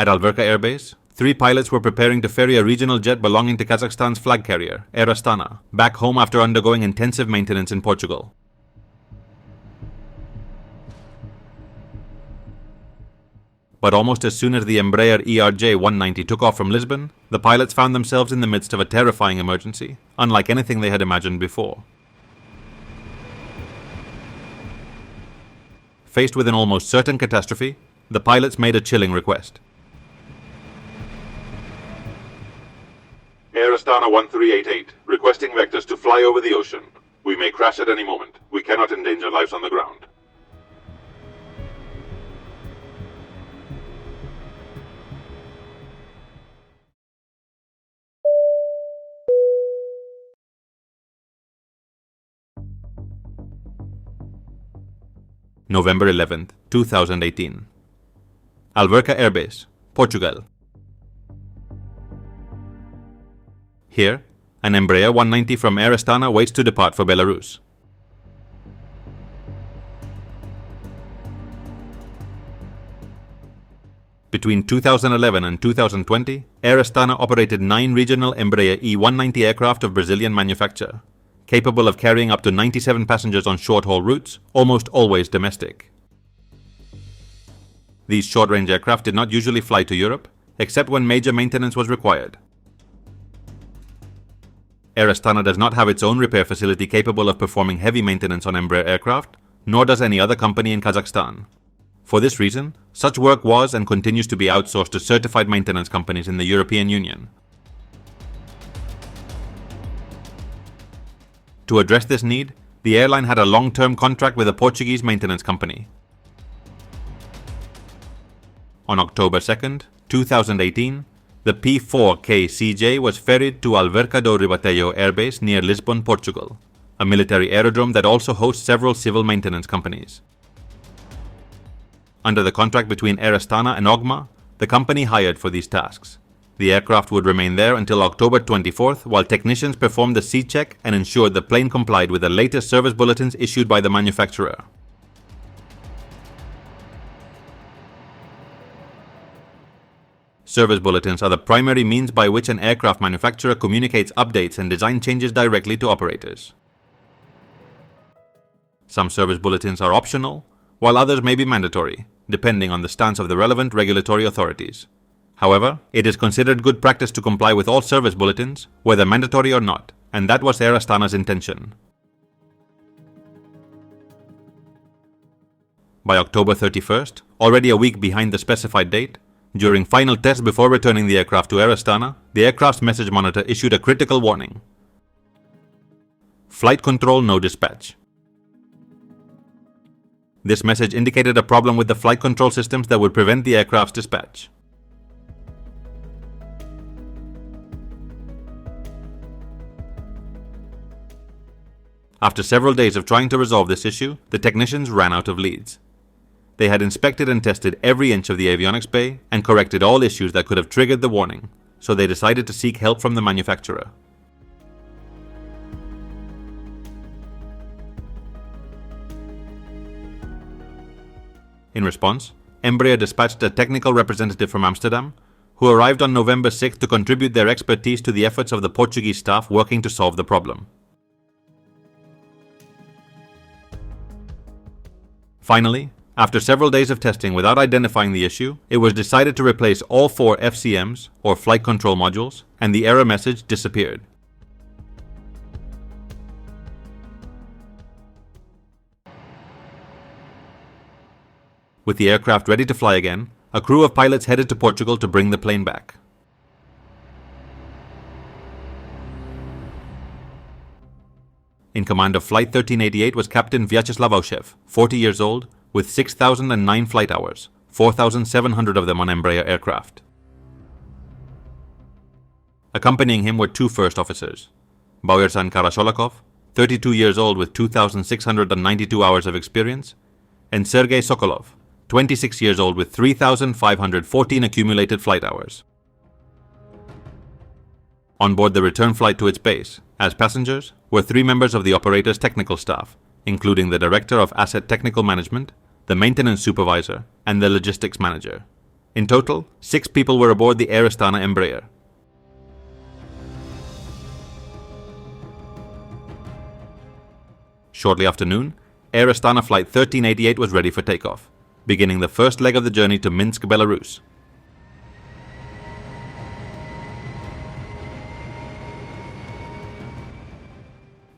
At Alverca Air Base, 3 pilots were preparing to ferry a regional jet belonging to Kazakhstan's flag carrier, Air Astana, back home after undergoing intensive maintenance in Portugal. But almost as soon as the Embraer ERJ-190 took off from Lisbon, the pilots found themselves in the midst of a terrifying emergency, unlike anything they had imagined before. Faced with an almost certain catastrophe, the pilots made a chilling request. Air Astana 1388, requesting vectors to fly over the ocean. We may crash at any moment. We cannot endanger lives on the ground. November 11th, 2018. Alverca Air Base, Portugal. Here, an Embraer 190 from Air Astana waits to depart for Belarus. Between 2011 and 2020, Air Astana operated 9 regional Embraer E190 aircraft of Brazilian manufacture, capable of carrying up to 97 passengers on short-haul routes, almost always domestic. These short-range aircraft did not usually fly to Europe, except when major maintenance was required. Air Astana does not have its own repair facility capable of performing heavy maintenance on Embraer aircraft, nor does any other company in Kazakhstan. For this reason, such work was and continues to be outsourced to certified maintenance companies in the European Union. To address this need, the airline had a long-term contract with a Portuguese maintenance company. On October 2nd, 2018, the P4KCJ was ferried to Alverca do Ribatejo Air Base near Lisbon, Portugal, a military aerodrome that also hosts several civil maintenance companies. Under the contract between Air Astana and OGMA, the company hired for these tasks. The aircraft would remain there until October 24th while technicians performed the C-check and ensured the plane complied with the latest service bulletins issued by the manufacturer. Service bulletins are the primary means by which an aircraft manufacturer communicates updates and design changes directly to operators. Some service bulletins are optional, while others may be mandatory, depending on the stance of the relevant regulatory authorities. However, it is considered good practice to comply with all service bulletins, whether mandatory or not, and that was Air Astana's intention. By October 31st, already a week behind the specified date, during final tests before returning the aircraft to Air Astana, the aircraft's message monitor issued a critical warning. Flight control no dispatch. This message indicated a problem with the flight control systems that would prevent the aircraft's dispatch. After several days of trying to resolve this issue, the technicians ran out of leads. They had inspected and tested every inch of the avionics bay and corrected all issues that could have triggered the warning, so they decided to seek help from the manufacturer. In response, Embraer dispatched a technical representative from Amsterdam, who arrived on November 6th to contribute their expertise to the efforts of the Portuguese staff working to solve the problem. Finally, after several days of testing without identifying the issue, it was decided to replace all 4 FCMs, or flight control modules, and the error message disappeared. With the aircraft ready to fly again, a crew of pilots headed to Portugal to bring the plane back. In command of Flight 1388 was Captain Vyacheslav Aushev, 40 years old, with 6,009 flight hours, 4,700 of them on Embraer aircraft. Accompanying him were 2 first officers, Boyarsan Karasholakov, 32 years old with 2,692 hours of experience, and Sergei Sokolov, 26 years old with 3,514 accumulated flight hours. On board the return flight to its base, as passengers, were 3 members of the operator's technical staff, including the Director of Asset Technical Management, the Maintenance Supervisor, and the Logistics Manager. In total, 6 people were aboard the Air Astana Embraer. Shortly after noon, Air Astana Flight 1388 was ready for takeoff, beginning the first leg of the journey to Minsk, Belarus.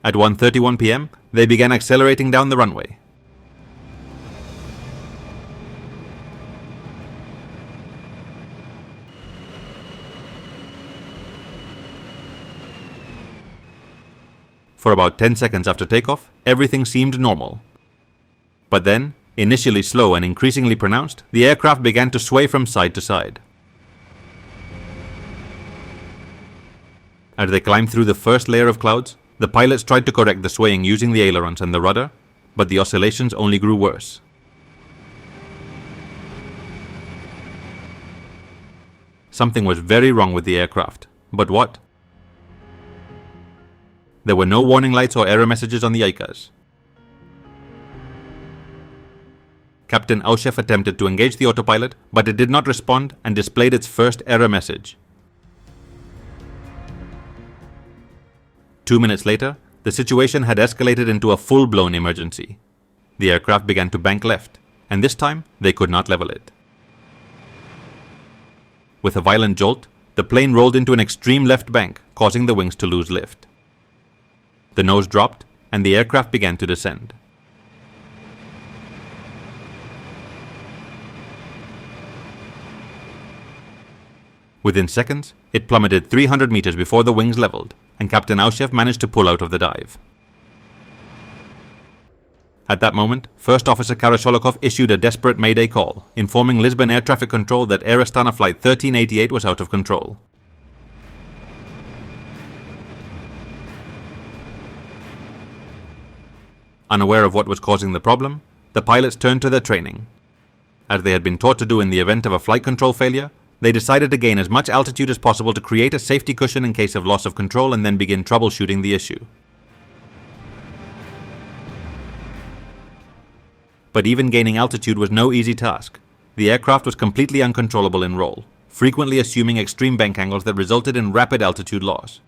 At 1:31 p.m., they began accelerating down the runway. For about 10 seconds after takeoff, everything seemed normal. But then, initially slow and increasingly pronounced, the aircraft began to sway from side to side. As they climbed through the first layer of clouds, the pilots tried to correct the swaying using the ailerons and the rudder, but the oscillations only grew worse. Something was very wrong with the aircraft, but what? There were no warning lights or error messages on the ICAs. Captain Aushef attempted to engage the autopilot, but it did not respond and displayed its first error message. 2 minutes later, the situation had escalated into a full-blown emergency. The aircraft began to bank left, and this time they could not level it. With a violent jolt, the plane rolled into an extreme left bank, causing the wings to lose lift. The nose dropped, and the aircraft began to descend. Within seconds, it plummeted 300 meters before the wings leveled, and Captain Aushef managed to pull out of the dive. At that moment, First Officer Karasholikov issued a desperate Mayday call, informing Lisbon Air Traffic Control that Air Astana Flight 1388 was out of control. Unaware of what was causing the problem, the pilots turned to their training. As they had been taught to do in the event of a flight control failure, they decided to gain as much altitude as possible to create a safety cushion in case of loss of control and then begin troubleshooting the issue. But even gaining altitude was no easy task. The aircraft was completely uncontrollable in roll, frequently assuming extreme bank angles that resulted in rapid altitude loss.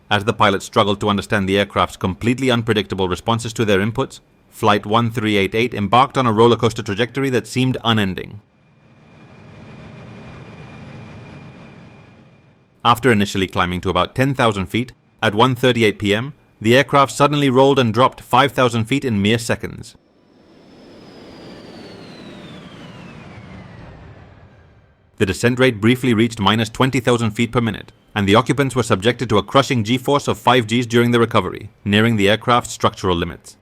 As the pilots struggled to understand the aircraft's completely unpredictable responses to their inputs, Flight 1388 embarked on a roller coaster trajectory that seemed unending. After initially climbing to about 10,000 feet, at 1:38 p.m., the aircraft suddenly rolled and dropped 5,000 feet in mere seconds. The descent rate briefly reached minus 20,000 feet per minute, and the occupants were subjected to a crushing G-force of 5 Gs during the recovery, nearing the aircraft's structural limits.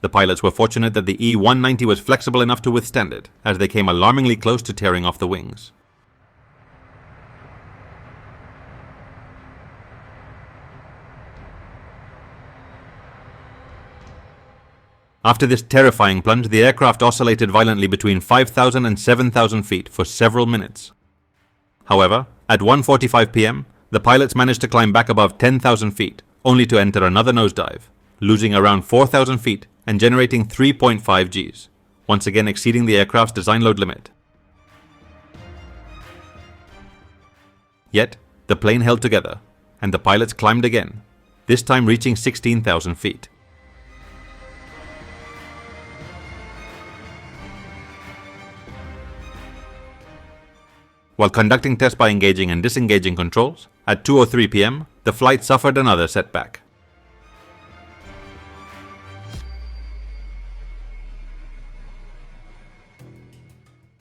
The pilots were fortunate that the E-190 was flexible enough to withstand it, as they came alarmingly close to tearing off the wings. After this terrifying plunge, the aircraft oscillated violently between 5,000 and 7,000 feet for several minutes. However, at 1:45 p.m., the pilots managed to climb back above 10,000 feet, only to enter another nosedive, losing around 4,000 feet and generating 3.5 Gs, once again exceeding the aircraft's design load limit. Yet, the plane held together, and the pilots climbed again, this time reaching 16,000 feet. While conducting tests by engaging and disengaging controls, at 2:03 p.m., the flight suffered another setback.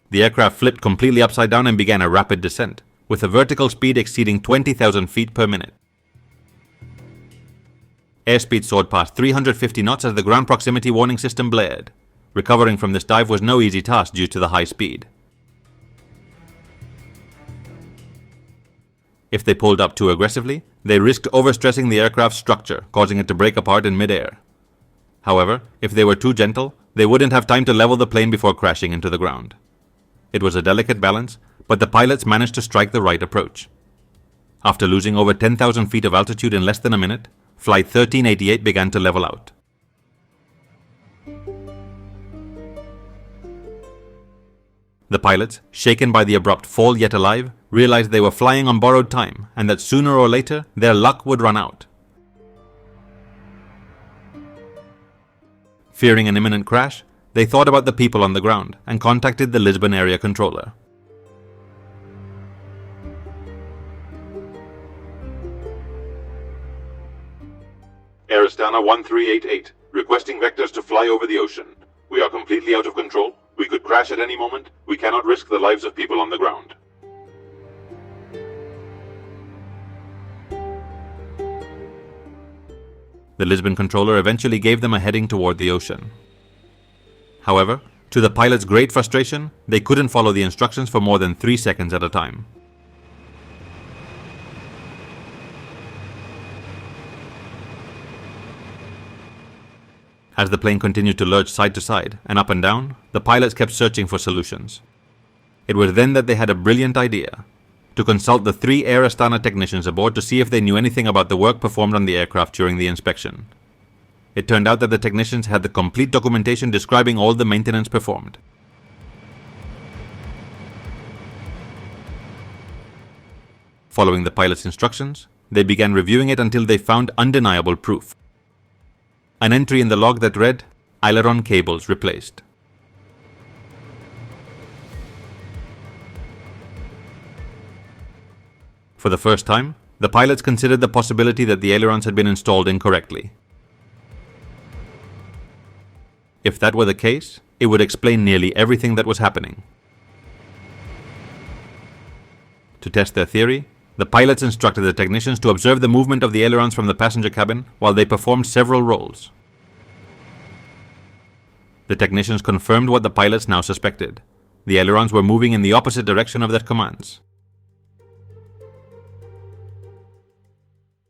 The aircraft flipped completely upside down and began a rapid descent, with a vertical speed exceeding 20,000 feet per minute. Airspeed soared past 350 knots as the ground proximity warning system blared. Recovering from this dive was no easy task due to the high speed. If they pulled up too aggressively, they risked overstressing the aircraft's structure, causing it to break apart in midair. However, if they were too gentle, they wouldn't have time to level the plane before crashing into the ground. It was a delicate balance, but the pilots managed to strike the right approach. After losing over 10,000 feet of altitude in less than a minute, Flight 1388 began to level out. The pilots, shaken by the abrupt fall yet alive, realized they were flying on borrowed time and that sooner or later their luck would run out. Fearing an imminent crash, they thought about the people on the ground and contacted the Lisbon area controller. Air Astana 1388, requesting vectors to fly over the ocean. We are completely out of control. We could crash at any moment. We cannot risk the lives of people on the ground. The Lisbon controller eventually gave them a heading toward the ocean. However, to the pilots' great frustration, they couldn't follow the instructions for more than 3 seconds at a time. As the plane continued to lurch side to side and up and down, the pilots kept searching for solutions. It was then that they had a brilliant idea: to consult the 3 Air Astana technicians aboard to see if they knew anything about the work performed on the aircraft during the inspection. It turned out that the technicians had the complete documentation describing all the maintenance performed. Following the pilot's instructions, they began reviewing it until they found undeniable proof. An entry in the log that read, "Aileron cables replaced." For the first time, the pilots considered the possibility that the ailerons had been installed incorrectly. If that were the case, it would explain nearly everything that was happening. To test their theory, the pilots instructed the technicians to observe the movement of the ailerons from the passenger cabin while they performed several rolls. The technicians confirmed what the pilots now suspected. The ailerons were moving in the opposite direction of their commands.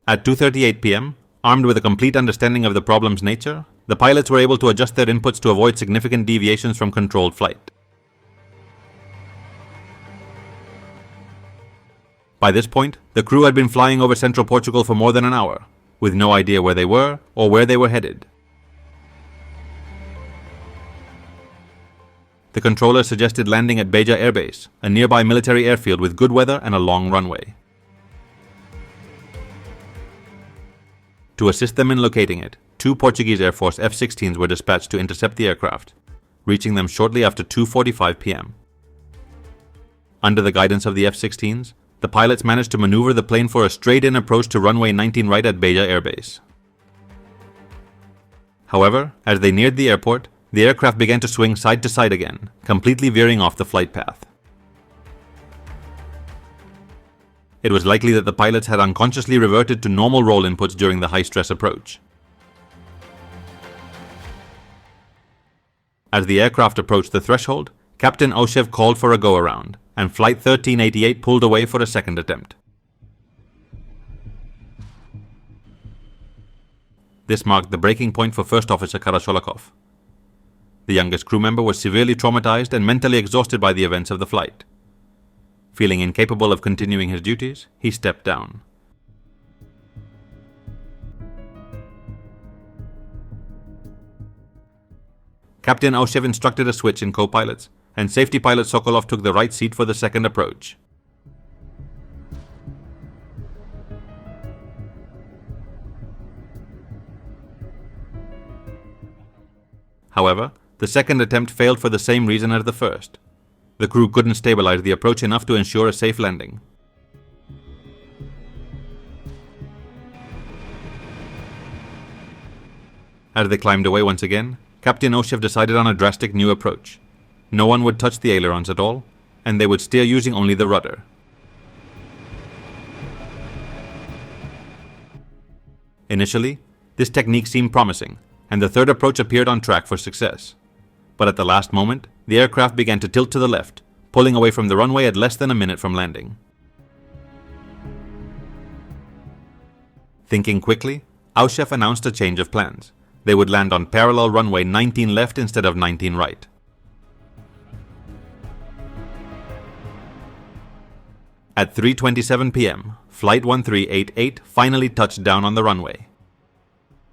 At 2:38 p.m., armed with a complete understanding of the problem's nature, the pilots were able to adjust their inputs to avoid significant deviations from controlled flight. By this point, the crew had been flying over central Portugal for more than an hour, with no idea where they were or where they were headed. The controller suggested landing at Beja Air Base, a nearby military airfield with good weather and a long runway. To assist them in locating it, 2 Portuguese Air Force F-16s were dispatched to intercept the aircraft, reaching them shortly after 2:45 p.m. Under the guidance of the F-16s, the pilots managed to maneuver the plane for a straight-in approach to runway 19 right at Beja Air Base. However, as they neared the airport, the aircraft began to swing side to side again, completely veering off the flight path. It was likely that the pilots had unconsciously reverted to normal roll inputs during the high-stress approach. As the aircraft approached the threshold, Captain Oshev called for a go-around, and Flight 1388 pulled away for a second attempt. This marked the breaking point for First Officer Karasholakov. The youngest crew member was severely traumatized and mentally exhausted by the events of the flight. Feeling incapable of continuing his duties, he stepped down. Captain Oshev instructed a switch in co-pilots, and safety pilot Sokolov took the right seat for the second approach. However, the second attempt failed for the same reason as the first. The crew couldn't stabilize the approach enough to ensure a safe landing. As they climbed away once again, Captain Oshev decided on a drastic new approach. No one would touch the ailerons at all, and they would steer using only the rudder. Initially, this technique seemed promising, and the third approach appeared on track for success. But at the last moment, the aircraft began to tilt to the left, pulling away from the runway at less than a minute from landing. Thinking quickly, Oshev announced a change of plans. They would land on parallel runway 19 left instead of 19 right. At 3:27 p.m., Flight 1388 finally touched down on the runway.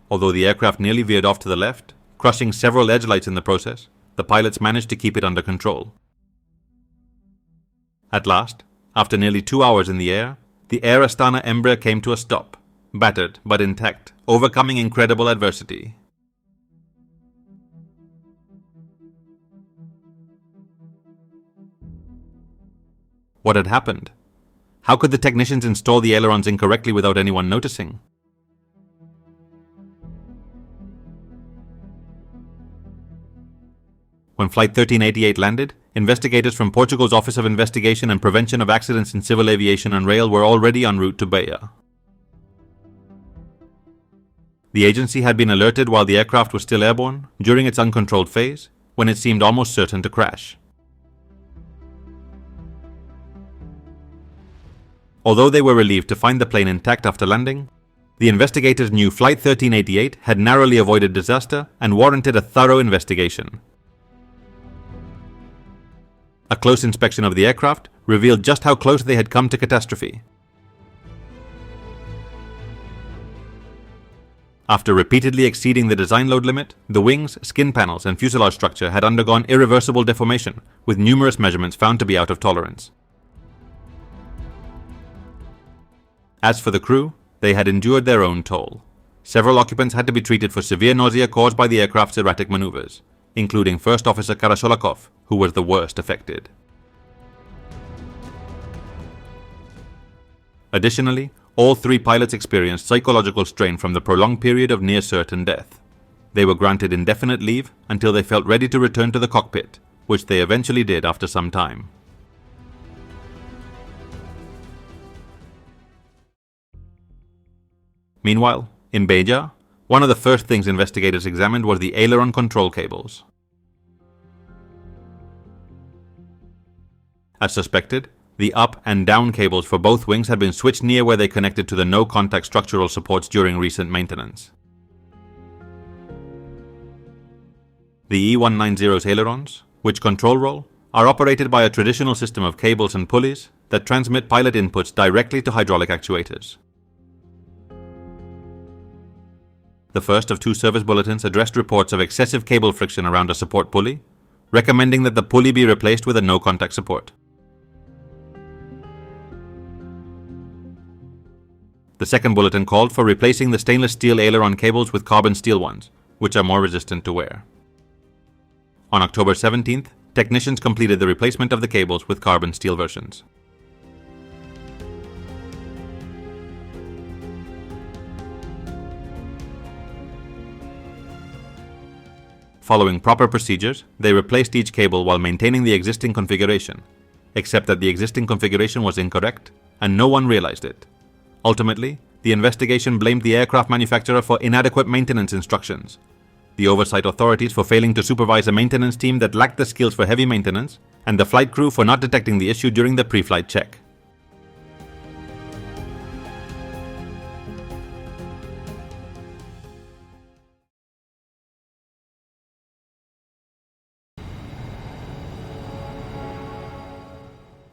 Although the aircraft nearly veered off to the left, crushing several edge lights in the process, the pilots managed to keep it under control. At last, after nearly 2 hours in the air, the Air Astana Embraer came to a stop, battered but intact, overcoming incredible adversity. What had happened? How could the technicians install the ailerons incorrectly without anyone noticing? When Flight 1388 landed, investigators from Portugal's Office of Investigation and Prevention of Accidents in Civil Aviation and Rail were already en route to Bahia. The agency had been alerted while the aircraft was still airborne, during its uncontrolled phase, when it seemed almost certain to crash. Although they were relieved to find the plane intact after landing, the investigators knew Flight 1388 had narrowly avoided disaster and warranted a thorough investigation. A close inspection of the aircraft revealed just how close they had come to catastrophe. After repeatedly exceeding the design load limit, the wings, skin panels, and fuselage structure had undergone irreversible deformation, with numerous measurements found to be out of tolerance. As for the crew, they had endured their own toll. Several occupants had to be treated for severe nausea caused by the aircraft's erratic maneuvers, including First Officer Karasholikov, who was the worst affected. Additionally, all 3 pilots experienced psychological strain from the prolonged period of near-certain death. They were granted indefinite leave until they felt ready to return to the cockpit, which they eventually did after some time. Meanwhile, in Bahia, one of the first things investigators examined was the aileron control cables. As suspected, the up and down cables for both wings had been switched near where they connected to the no-contact structural supports during recent maintenance. The E190's ailerons, which control roll, are operated by a traditional system of cables and pulleys that transmit pilot inputs directly to hydraulic actuators. The first of 2 service bulletins addressed reports of excessive cable friction around a support pulley, recommending that the pulley be replaced with a no-contact support. The second bulletin called for replacing the stainless steel aileron cables with carbon steel ones, which are more resistant to wear. On October 17th, technicians completed the replacement of the cables with carbon steel versions. Following proper procedures, they replaced each cable while maintaining the existing configuration, except that the existing configuration was incorrect, and no one realized it. Ultimately, the investigation blamed the aircraft manufacturer for inadequate maintenance instructions, the oversight authorities for failing to supervise a maintenance team that lacked the skills for heavy maintenance, and the flight crew for not detecting the issue during the pre-flight check.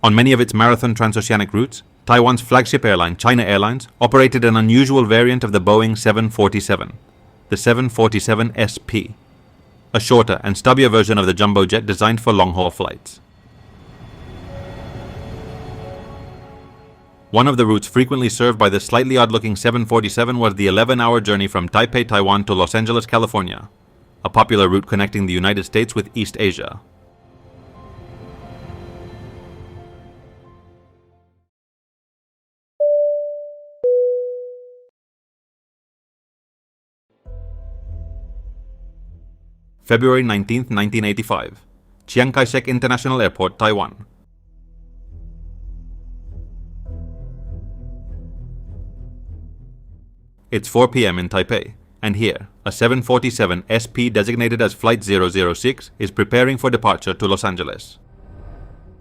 On many of its marathon transoceanic routes, Taiwan's flagship airline, China Airlines, operated an unusual variant of the Boeing 747, the 747 SP, a shorter and stubbier version of the jumbo jet designed for long-haul flights. One of the routes frequently served by this slightly odd-looking 747 was the 11-hour journey from Taipei, Taiwan to Los Angeles, California, a popular route connecting the United States with East Asia. February 19, 1985, Chiang Kai-shek International Airport, Taiwan. It's 4 p.m. in Taipei, and here, a 747 SP designated as Flight 006 is preparing for departure to Los Angeles.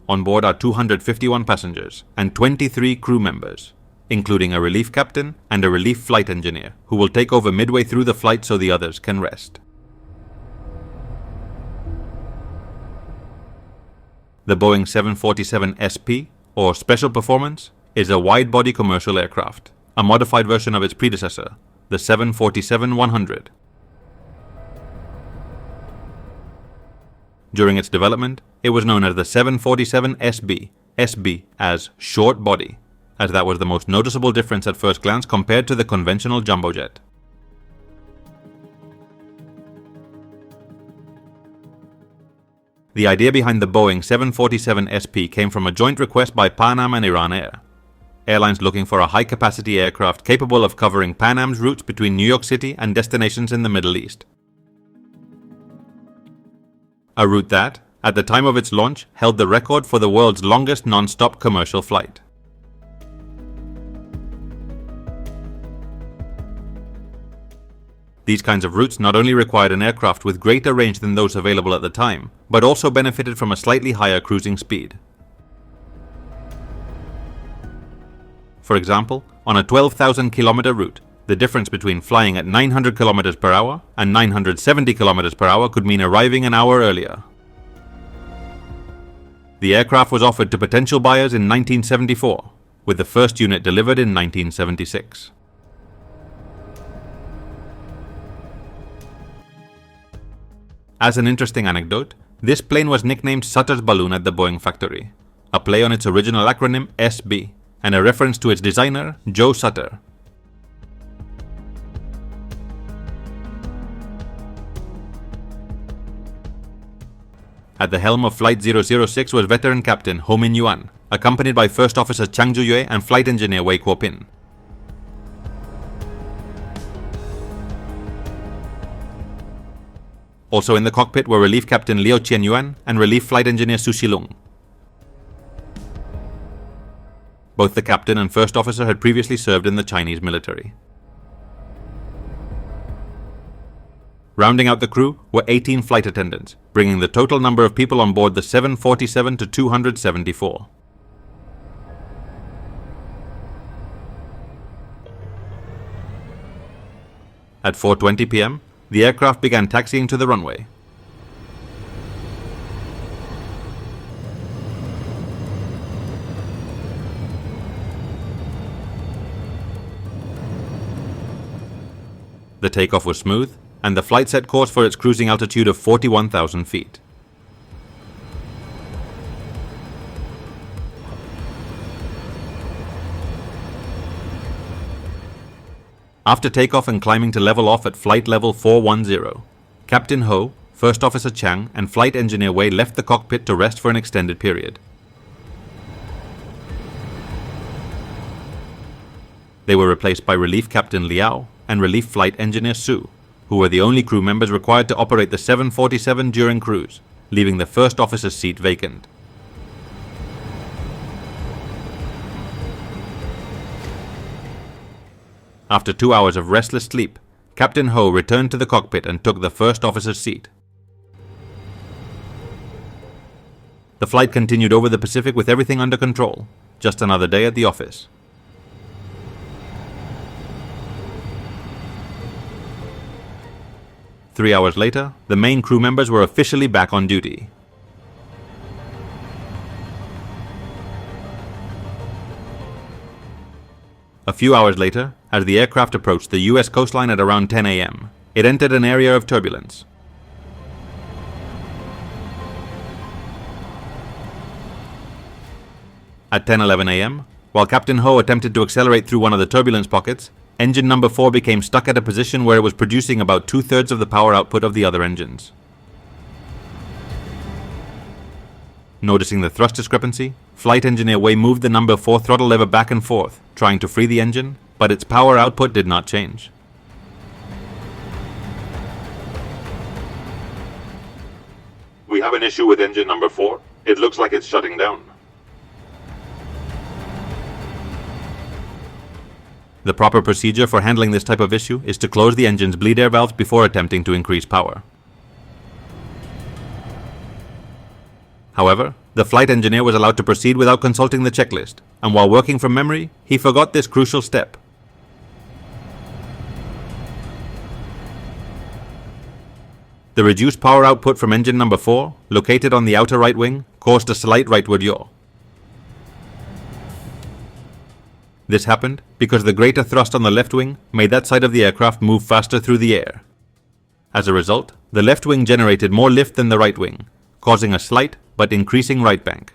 On board are 251 passengers and 23 crew members, including a relief captain and a relief flight engineer, who will take over midway through the flight so the others can rest. The Boeing 747 SP, or Special Performance, is a wide-body commercial aircraft, a modified version of its predecessor, the 747-100. During its development, it was known as the 747SB, SB as short body, as that was the most noticeable difference at first glance compared to the conventional jumbo jet. The idea behind the Boeing 747 SP came from a joint request by Pan Am and Iran Air, airlines looking for a high-capacity aircraft capable of covering Pan Am's routes between New York City and destinations in the Middle East. A route that, at the time of its launch, held the record for the world's longest non-stop commercial flight. These kinds of routes not only required an aircraft with greater range than those available at the time, but also benefited from a slightly higher cruising speed. For example, on a 12,000-kilometer route, the difference between flying at 900 kilometers per hour and 970 kilometers per hour could mean arriving an hour earlier. The aircraft was offered to potential buyers in 1974, with the first unit delivered in 1976. As an interesting anecdote, this plane was nicknamed Sutter's Balloon at the Boeing factory, a play on its original acronym SB, and a reference to its designer, Joe Sutter. At the helm of Flight 006 was veteran captain Ho Min Yuan, accompanied by First Officer Chang Ju-yue and flight engineer Wei Kuo-pin. Also in the cockpit were Relief Captain Liu Qianyuan and Relief Flight Engineer Su Shilung. Both the captain and first officer had previously served in the Chinese military. Rounding out the crew were 18 flight attendants, bringing the total number of people on board the 747 to 274. At 4:20 p.m., the aircraft began taxiing to the runway. The takeoff was smooth, and the flight set course for its cruising altitude of 41,000 feet. After takeoff and climbing to level off at flight level 410, Captain Ho, First Officer Chang, and Flight Engineer Wei left the cockpit to rest for an extended period. They were replaced by Relief Captain Liao and Relief Flight Engineer Su, who were the only crew members required to operate the 747 during cruise, leaving the First Officer's seat vacant. After 2 hours of restless sleep, Captain Ho returned to the cockpit and took the First Officer's seat. The flight continued over the Pacific with everything under control, just another day at the office. Three hours later, the main crew members were officially back on duty. A few hours later, as the aircraft approached the US coastline at around 10 a.m., it entered an area of turbulence. At 10:11 a.m., while Captain Ho attempted to accelerate through one of the turbulence pockets, engine number 4 became stuck at a position where it was producing about 2/3 of the power output of the other engines. Noticing the thrust discrepancy, Flight Engineer Wei moved the number 4 throttle lever back and forth, trying to free the engine, but its power output did not change. We have an issue with engine number 4. It looks like it's shutting down. The proper procedure for handling this type of issue is to close the engine's bleed air valves before attempting to increase power. However, the flight engineer was allowed to proceed without consulting the checklist, and while working from memory, he forgot this crucial step. The reduced power output from engine number 4, located on the outer right wing, caused a slight rightward yaw. This happened because the greater thrust on the left wing made that side of the aircraft move faster through the air. As a result, the left wing generated more lift than the right wing, causing a slight but increasing right bank.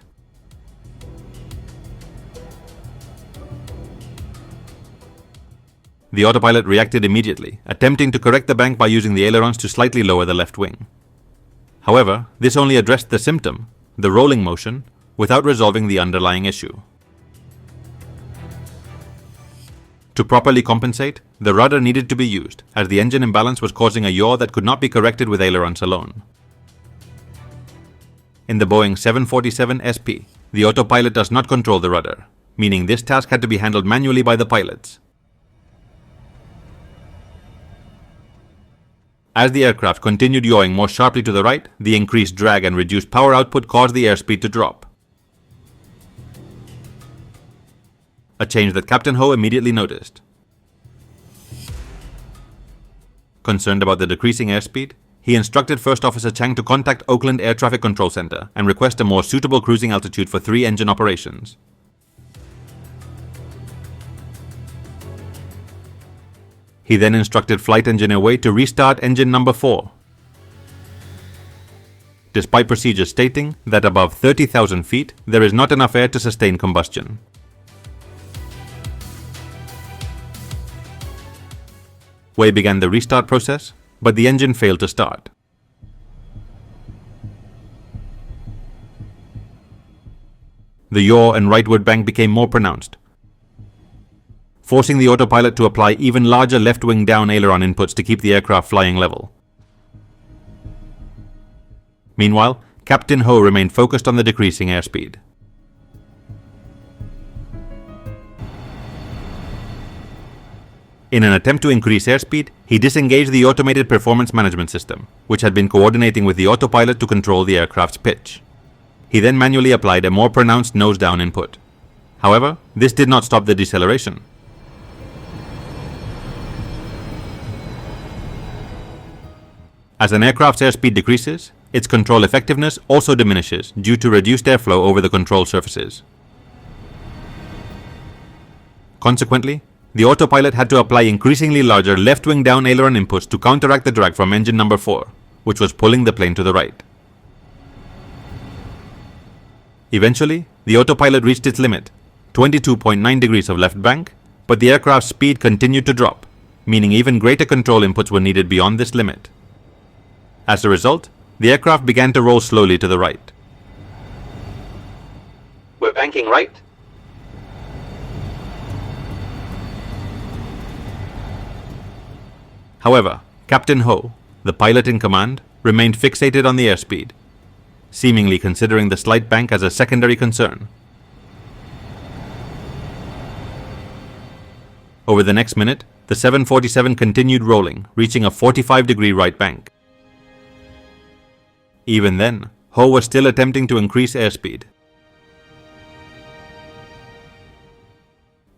The autopilot reacted immediately, attempting to correct the bank by using the ailerons to slightly lower the left wing. However, this only addressed the symptom, the rolling motion, without resolving the underlying issue. To properly compensate, the rudder needed to be used, as the engine imbalance was causing a yaw that could not be corrected with ailerons alone. In the Boeing 747 SP, the autopilot does not control the rudder, meaning this task had to be handled manually by the pilots. As the aircraft continued yawing more sharply to the right, the increased drag and reduced power output caused the airspeed to drop. A change that Captain Ho immediately noticed. Concerned about the decreasing airspeed, he instructed First Officer Chang to contact Oakland Air Traffic Control Center and request a more suitable cruising altitude for 3 engine operations. He then instructed Flight Engineer Wei to restart engine number 4. Despite procedures stating that above 30,000 feet, there is not enough air to sustain combustion. Wei began the restart process, but the engine failed to start. The yaw and rightward bank became more pronounced, forcing the autopilot to apply even larger left-wing down aileron inputs to keep the aircraft flying level. Meanwhile, Captain Ho remained focused on the decreasing airspeed. In an attempt to increase airspeed, he disengaged the automated performance management system, which had been coordinating with the autopilot to control the aircraft's pitch. He then manually applied a more pronounced nose-down input. However, this did not stop the deceleration. As an aircraft's airspeed decreases, its control effectiveness also diminishes due to reduced airflow over the control surfaces. Consequently, the autopilot had to apply increasingly larger left-wing down aileron inputs to counteract the drag from engine number 4, which was pulling the plane to the right. Eventually, the autopilot reached its limit, 22.9 degrees of left bank, but the aircraft's speed continued to drop, meaning even greater control inputs were needed beyond this limit. As a result, the aircraft began to roll slowly to the right. We're banking right. However, Captain Ho, the pilot in command, remained fixated on the airspeed, seemingly considering the slight bank as a secondary concern. Over the next minute, the 747 continued rolling, reaching a 45-degree right bank. Even then, Ho was still attempting to increase airspeed.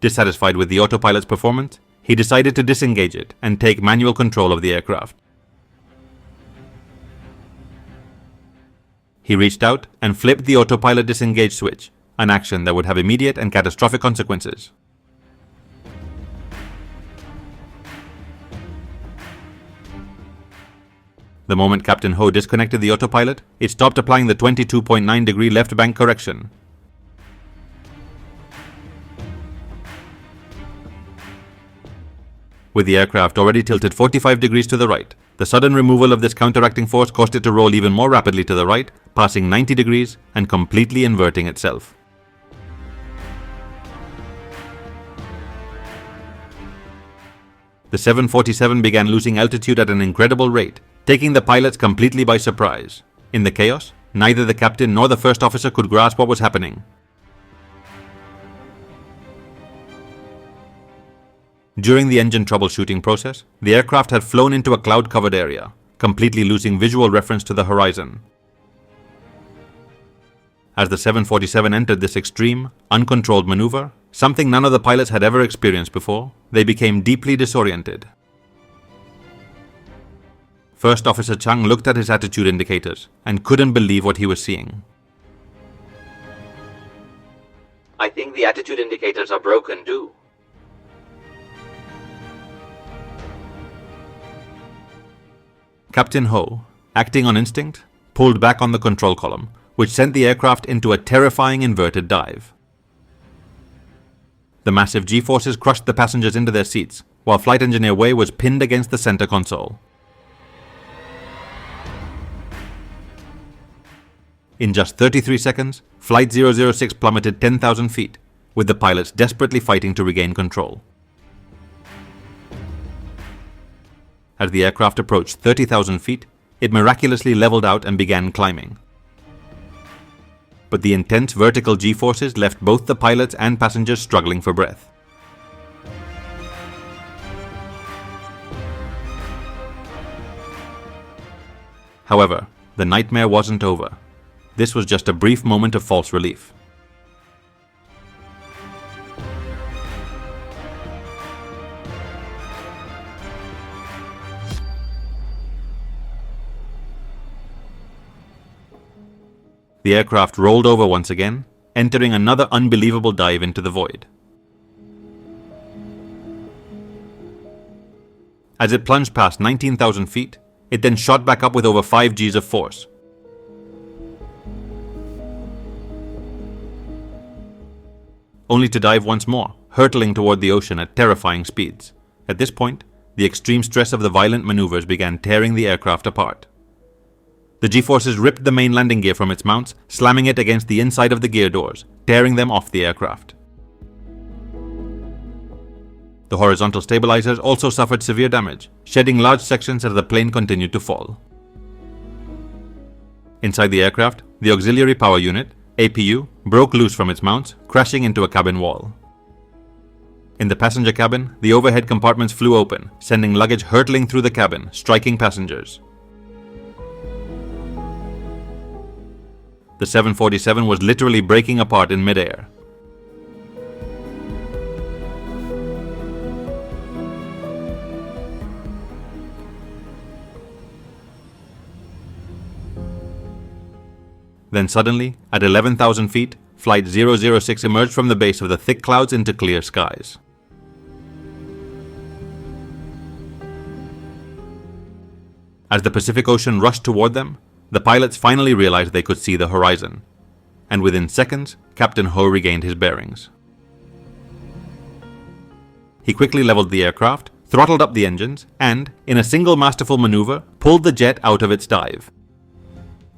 Dissatisfied with the autopilot's performance, he decided to disengage it and take manual control of the aircraft. He reached out and flipped the autopilot disengage switch, an action that would have immediate and catastrophic consequences. The moment Captain Ho disconnected the autopilot, it stopped applying the 22.9-degree left bank correction. With the aircraft already tilted 45 degrees to the right, the sudden removal of this counteracting force caused it to roll even more rapidly to the right, passing 90 degrees and completely inverting itself. The 747 began losing altitude at an incredible rate, taking the pilots completely by surprise. In the chaos, neither the captain nor the first officer could grasp what was happening. During the engine troubleshooting process, the aircraft had flown into a cloud-covered area, completely losing visual reference to the horizon. As the 747 entered this extreme, uncontrolled maneuver, something none of the pilots had ever experienced before, they became deeply disoriented. First Officer Chang looked at his attitude indicators and couldn't believe what he was seeing. I think the attitude indicators are broken too. Captain Ho, acting on instinct, pulled back on the control column, which sent the aircraft into a terrifying inverted dive. The massive G-forces crushed the passengers into their seats, while Flight Engineer Wei was pinned against the center console. In just 33 seconds, Flight 006 plummeted 10,000 feet, with the pilots desperately fighting to regain control. As the aircraft approached 30,000 feet, it miraculously leveled out and began climbing. But the intense vertical G-forces left both the pilots and passengers struggling for breath. However, the nightmare wasn't over. This was just a brief moment of false relief. The aircraft rolled over once again, entering another unbelievable dive into the void. As it plunged past 19,000 feet, it then shot back up with over 5 Gs of force. Only to dive once more, hurtling toward the ocean at terrifying speeds. At this point, the extreme stress of the violent maneuvers began tearing the aircraft apart. The G-forces ripped the main landing gear from its mounts, slamming it against the inside of the gear doors, tearing them off the aircraft. The horizontal stabilizers also suffered severe damage, shedding large sections as the plane continued to fall. Inside the aircraft, the auxiliary power unit, APU, broke loose from its mounts, crashing into a cabin wall. In the passenger cabin, the overhead compartments flew open, sending luggage hurtling through the cabin, striking passengers. The 747 was literally breaking apart in midair. Then suddenly, at 11,000 feet, Flight 006 emerged from the base of the thick clouds into clear skies. As the Pacific Ocean rushed toward them, the pilots finally realized they could see the horizon, and within seconds, Captain Ho regained his bearings. He quickly leveled the aircraft, throttled up the engines, and, in a single masterful maneuver, pulled the jet out of its dive.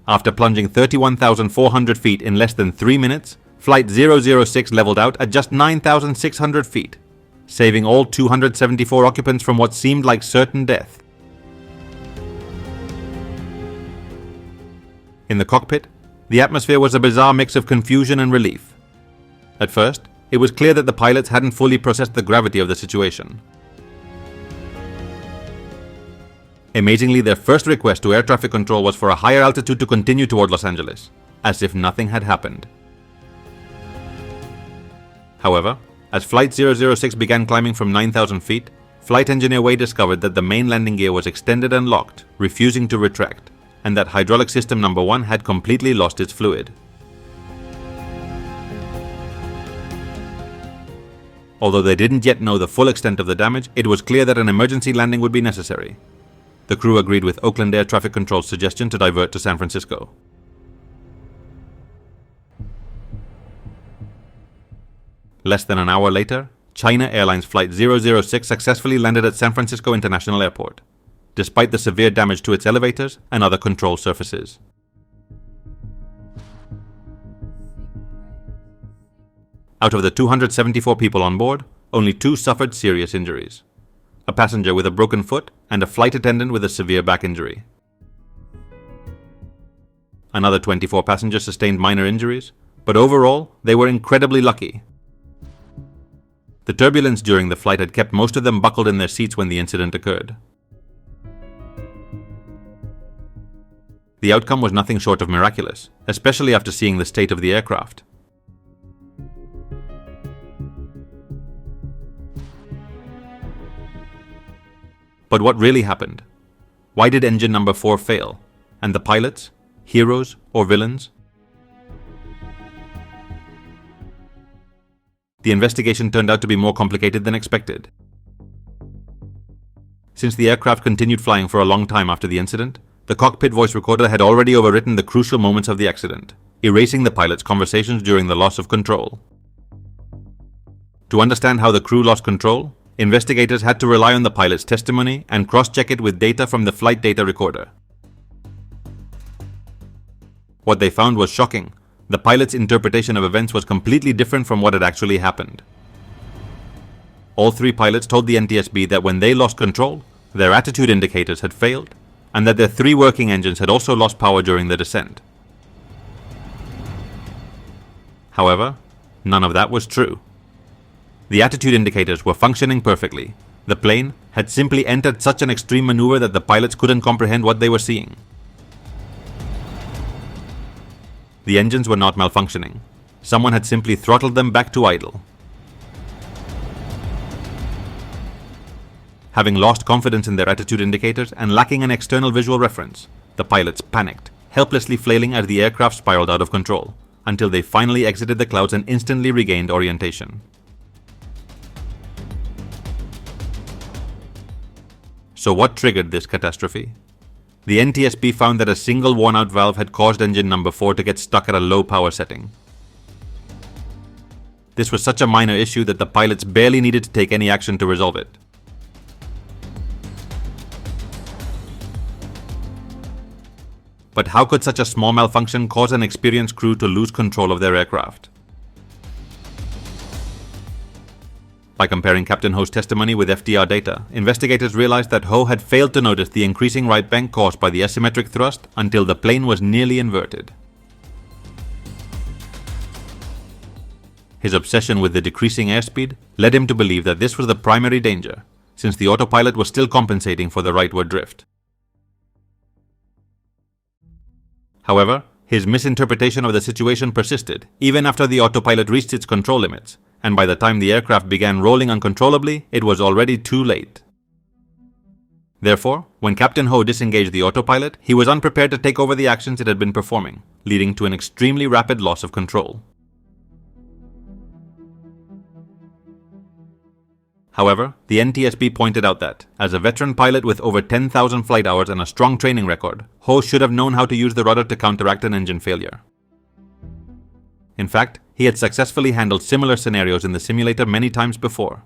After plunging 31,400 feet in less than 3 minutes, Flight 006 leveled out at just 9,600 feet, saving all 274 occupants from what seemed like certain death. In the cockpit, the atmosphere was a bizarre mix of confusion and relief. At first, it was clear that the pilots hadn't fully processed the gravity of the situation. Amazingly, their first request to air traffic control was for a higher altitude to continue toward Los Angeles, as if nothing had happened. However, as Flight 006 began climbing from 9,000 feet, Flight Engineer Wei discovered that the main landing gear was extended and locked, refusing to retract, and that hydraulic system number 1 had completely lost its fluid. Although they didn't yet know the full extent of the damage, it was clear that an emergency landing would be necessary. The crew agreed with Oakland Air Traffic Control's suggestion to divert to San Francisco. Less than an hour later, China Airlines Flight 006 successfully landed at San Francisco International Airport, despite the severe damage to its elevators and other control surfaces. Out of the 274 people on board, only 2 suffered serious injuries: a passenger with a broken foot and a flight attendant with a severe back injury. Another 24 passengers sustained minor injuries, but overall, they were incredibly lucky. The turbulence during the flight had kept most of them buckled in their seats when the incident occurred. The outcome was nothing short of miraculous, especially after seeing the state of the aircraft. But what really happened? Why did engine number 4 fail? And the pilots, heroes or villains? The investigation turned out to be more complicated than expected. Since the aircraft continued flying for a long time after the incident, the cockpit voice recorder had already overwritten the crucial moments of the accident, erasing the pilot's conversations during the loss of control. To understand how the crew lost control, investigators had to rely on the pilot's testimony and cross-check it with data from the flight data recorder. What they found was shocking. The pilot's interpretation of events was completely different from what had actually happened. All three pilots told the NTSB that when they lost control, their attitude indicators had failed, and that their three working engines had also lost power during the descent. However, none of that was true. The attitude indicators were functioning perfectly. The plane had simply entered such an extreme maneuver that the pilots couldn't comprehend what they were seeing. The engines were not malfunctioning. Someone had simply throttled them back to idle. Having lost confidence in their attitude indicators and lacking an external visual reference, the pilots panicked, helplessly flailing as the aircraft spiraled out of control, until they finally exited the clouds and instantly regained orientation. So what triggered this catastrophe? The NTSB found that a single worn-out valve had caused engine number 4 to get stuck at a low power setting. This was such a minor issue that the pilots barely needed to take any action to resolve it. But how could such a small malfunction cause an experienced crew to lose control of their aircraft? By comparing Captain Ho's testimony with FDR data, investigators realized that Ho had failed to notice the increasing right bank caused by the asymmetric thrust until the plane was nearly inverted. His obsession with the decreasing airspeed led him to believe that this was the primary danger, since the autopilot was still compensating for the rightward drift. However, his misinterpretation of the situation persisted even after the autopilot reached its control limits, and by the time the aircraft began rolling uncontrollably, it was already too late. Therefore, when Captain Ho disengaged the autopilot, he was unprepared to take over the actions it had been performing, leading to an extremely rapid loss of control. However, the NTSB pointed out that, as a veteran pilot with over 10,000 flight hours and a strong training record, Ho should have known how to use the rudder to counteract an engine failure. In fact, he had successfully handled similar scenarios in the simulator many times before.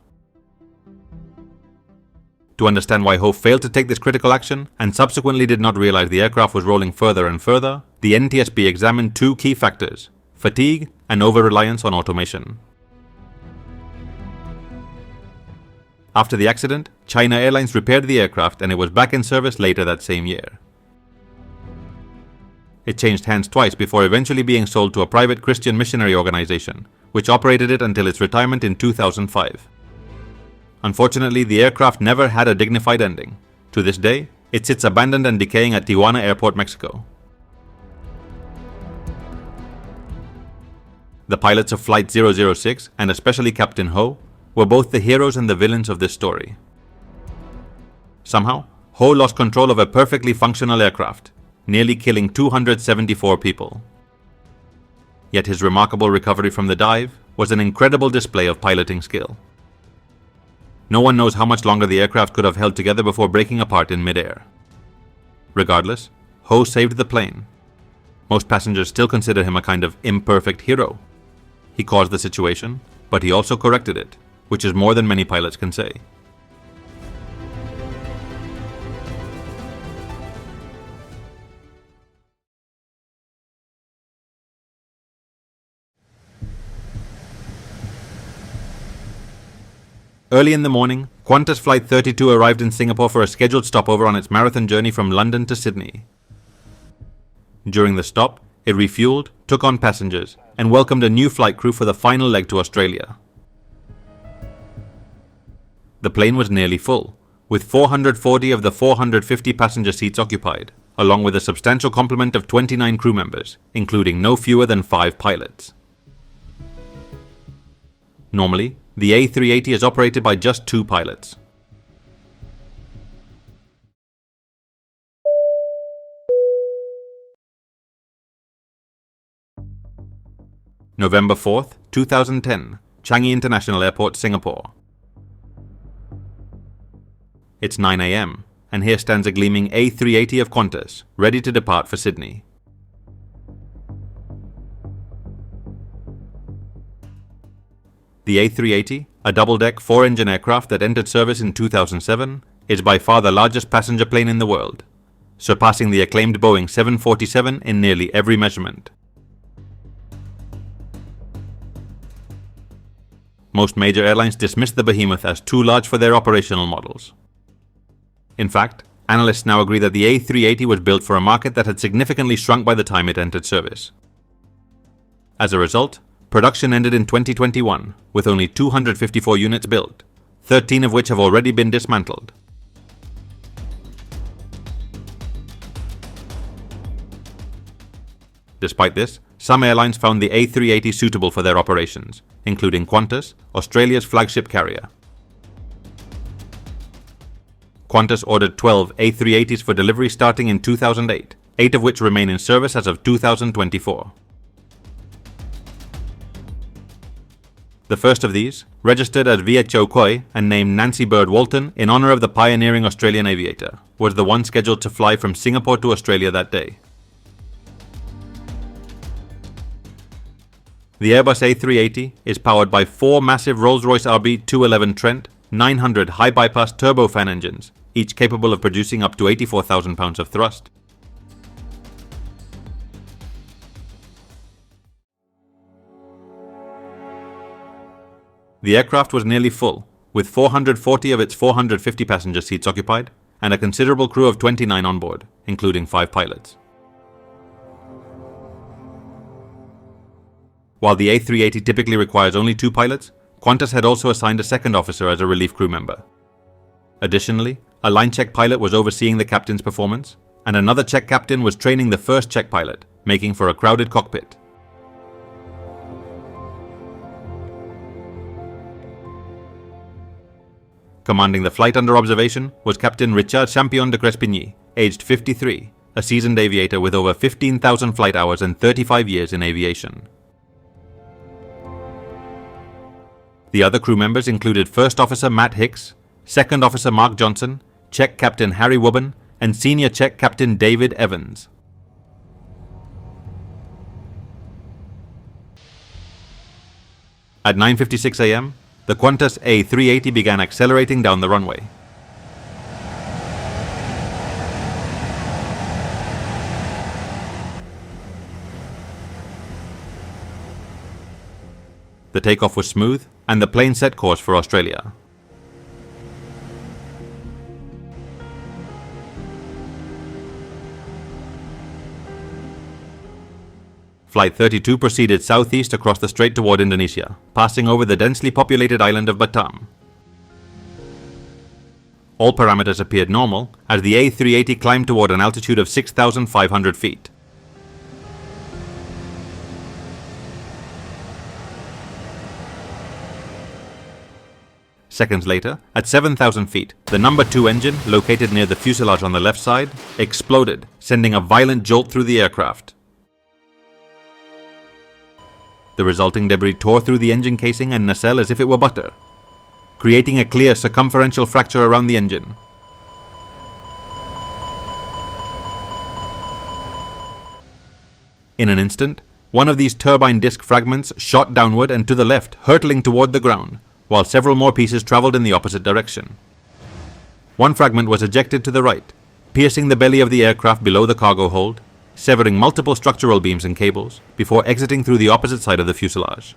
To understand why Ho failed to take this critical action and subsequently did not realize the aircraft was rolling further and further, the NTSB examined two key factors: fatigue and over-reliance on automation. After the accident, China Airlines repaired the aircraft and it was back in service later that same year. It changed hands twice before eventually being sold to a private Christian missionary organization, which operated it until its retirement in 2005. Unfortunately, the aircraft never had a dignified ending. To this day, it sits abandoned and decaying at Tijuana Airport, Mexico. The pilots of Flight 006, and especially Captain Ho, were both the heroes and the villains of this story. Somehow, Ho lost control of a perfectly functional aircraft, nearly killing 274 people. Yet his remarkable recovery from the dive was an incredible display of piloting skill. No one knows how much longer the aircraft could have held together before breaking apart in mid-air. Regardless, Ho saved the plane. Most passengers still consider him a kind of imperfect hero. He caused the situation, but he also corrected it, which is more than many pilots can say. Early in the morning, Qantas Flight 32 arrived in Singapore for a scheduled stopover on its marathon journey from London to Sydney. During the stop, it refueled, took on passengers, and welcomed a new flight crew for the final leg to Australia. The plane was nearly full, with 440 of the 450 passenger seats occupied, along with a substantial complement of 29 crew members, including no fewer than 5 pilots. Normally, the A380 is operated by just 2 pilots. November 4th, 2010, Changi International Airport, Singapore. It's 9 a.m., and here stands a gleaming A380 of Qantas, ready to depart for Sydney. The A380, a double-deck, four-engine aircraft that entered service in 2007, is by far the largest passenger plane in the world, surpassing the acclaimed Boeing 747 in nearly every measurement. Most major airlines dismissed the behemoth as too large for their operational models. In fact, analysts now agree that the A380 was built for a market that had significantly shrunk by the time it entered service. As a result, production ended in 2021, with only 254 units built, 13 of which have already been dismantled. Despite this, some airlines found the A380 suitable for their operations, including Qantas, Australia's flagship carrier. Qantas ordered 12 A380s for delivery starting in 2008, 8 of which remain in service as of 2024. The first of these, registered as VHO Koi and named Nancy Bird Walton in honor of the pioneering Australian aviator, was the one scheduled to fly from Singapore to Australia that day. The Airbus A380 is powered by 4 massive Rolls-Royce RB211 Trent 900 high-bypass turbofan engines, each capable of producing up to 84,000 pounds of thrust. The aircraft was nearly full, with 440 of its 450 passenger seats occupied, and a considerable crew of 29 on board, including 5 pilots. While the A380 typically requires only 2 pilots, Qantas had also assigned a second officer as a relief crew member. Additionally, a line check pilot was overseeing the captain's performance, and another check captain was training the first check pilot, making for a crowded cockpit. Commanding the flight under observation was Captain Richard Champion de Crespigny, aged 53, a seasoned aviator with over 15,000 flight hours and 35 years in aviation. The other crew members included First Officer Matt Hicks, Second Officer Mark Johnson, Check Captain Harry Wubben, and Senior Check Captain David Evans. At 9:56 a.m., the Qantas A380 began accelerating down the runway. The takeoff was smooth, and the plane set course for Australia. Flight 32 proceeded southeast across the strait toward Indonesia, passing over the densely populated island of Batam. All parameters appeared normal as the A380 climbed toward an altitude of 6,500 feet. Seconds later, at 7,000 feet, the number 2 engine, located near the fuselage on the left side, exploded, sending a violent jolt through the aircraft. The resulting debris tore through the engine casing and nacelle as if it were butter, creating a clear circumferential fracture around the engine. In an instant, one of these turbine disc fragments shot downward and to the left, hurtling toward the ground, while several more pieces traveled in the opposite direction. One fragment was ejected to the right, piercing the belly of the aircraft below the cargo hold, severing multiple structural beams and cables before exiting through the opposite side of the fuselage.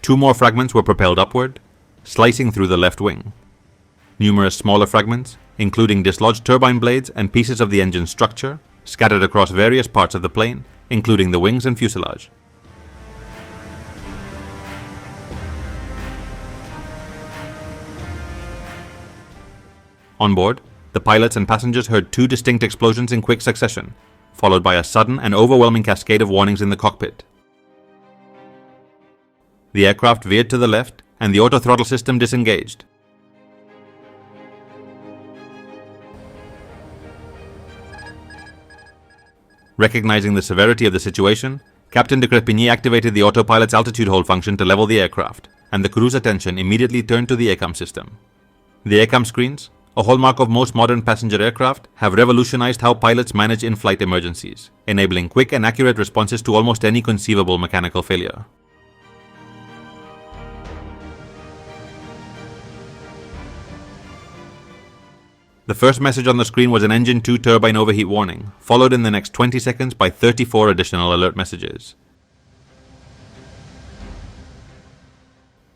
2 more fragments were propelled upward, slicing through the left wing. Numerous smaller fragments, including dislodged turbine blades and pieces of the engine's structure, scattered across various parts of the plane, including the wings and fuselage. On board, the pilots and passengers heard 2 distinct explosions in quick succession, followed by a sudden and overwhelming cascade of warnings in the cockpit. The aircraft veered to the left, and the autothrottle system disengaged. Recognizing the severity of the situation, Captain de Crespigny activated the autopilot's altitude hold function to level the aircraft, and the crew's attention immediately turned to the ACAM system. The ACAM screens, a hallmark of most modern passenger aircraft, have revolutionized how pilots manage in-flight emergencies, enabling quick and accurate responses to almost any conceivable mechanical failure. The first message on the screen was an engine 2 turbine overheat warning, followed in the next 20 seconds by 34 additional alert messages.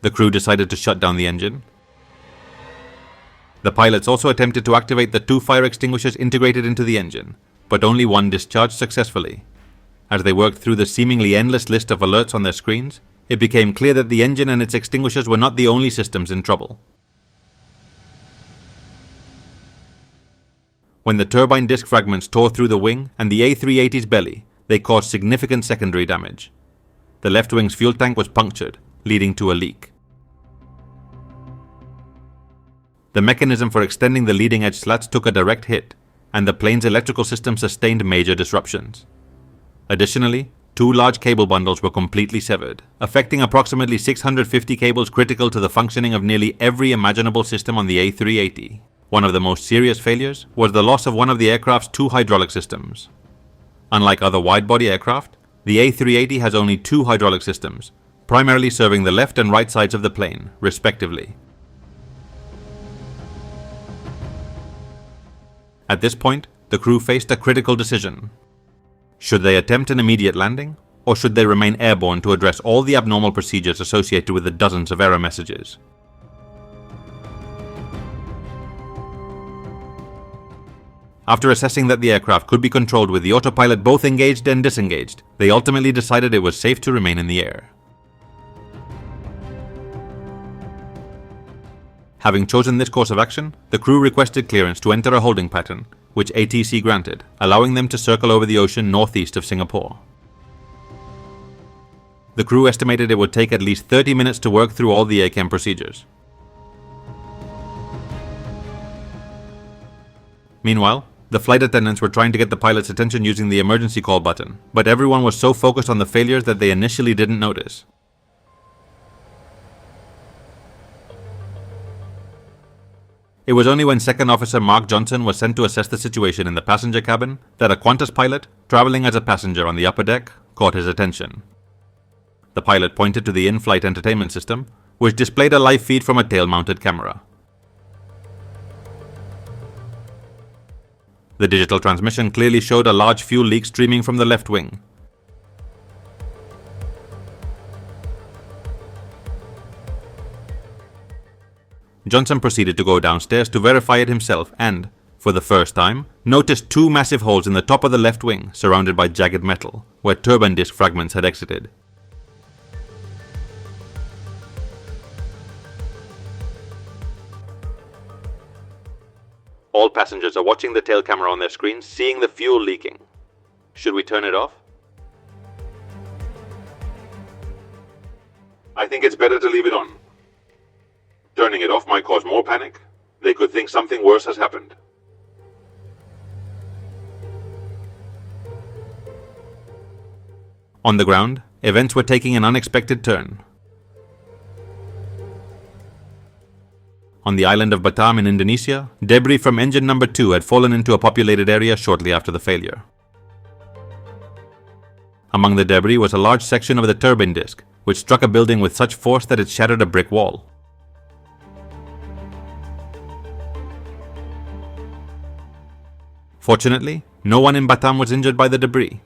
The crew decided to shut down the engine. The pilots also attempted to activate the 2 fire extinguishers integrated into the engine, but only one discharged successfully. As they worked through the seemingly endless list of alerts on their screens, it became clear that the engine and its extinguishers were not the only systems in trouble. When the turbine disc fragments tore through the wing and the A380's belly, they caused significant secondary damage. The left wing's fuel tank was punctured, leading to a leak. The mechanism for extending the leading edge slats took a direct hit, and the plane's electrical system sustained major disruptions. Additionally, 2 large cable bundles were completely severed, affecting approximately 650 cables critical to the functioning of nearly every imaginable system on the A380. One of the most serious failures was the loss of one of the aircraft's 2 hydraulic systems. Unlike other wide-body aircraft, the A380 has only 2 hydraulic systems, primarily serving the left and right sides of the plane, respectively. At this point, the crew faced a critical decision. Should they attempt an immediate landing, or should they remain airborne to address all the abnormal procedures associated with the dozens of error messages? After assessing that the aircraft could be controlled with the autopilot both engaged and disengaged, they ultimately decided it was safe to remain in the air. Having chosen this course of action, the crew requested clearance to enter a holding pattern, which ATC granted, allowing them to circle over the ocean northeast of Singapore. The crew estimated it would take at least 30 minutes to work through all the ACAM procedures. Meanwhile, the flight attendants were trying to get the pilot's attention using the emergency call button, but everyone was so focused on the failures that they initially didn't notice. It was only when Second Officer Mark Johnson was sent to assess the situation in the passenger cabin that a Qantas pilot, traveling as a passenger on the upper deck, caught his attention. The pilot pointed to the in-flight entertainment system, which displayed a live feed from a tail-mounted camera. The digital transmission clearly showed a large fuel leak streaming from the left wing. Johnson proceeded to go downstairs to verify it himself and, for the first time, noticed 2 massive holes in the top of the left wing surrounded by jagged metal, where turbine disc fragments had exited. All passengers are watching the tail camera on their screens, seeing the fuel leaking. Should we turn it off? I think it's better to leave it on. Turning it off might cause more panic. They could think something worse has happened. On the ground, events were taking an unexpected turn. On the island of Batam in Indonesia, debris from engine number 2 had fallen into a populated area shortly after the failure. Among the debris was a large section of the turbine disc, which struck a building with such force that it shattered a brick wall. Fortunately, no one in Batam was injured by the debris.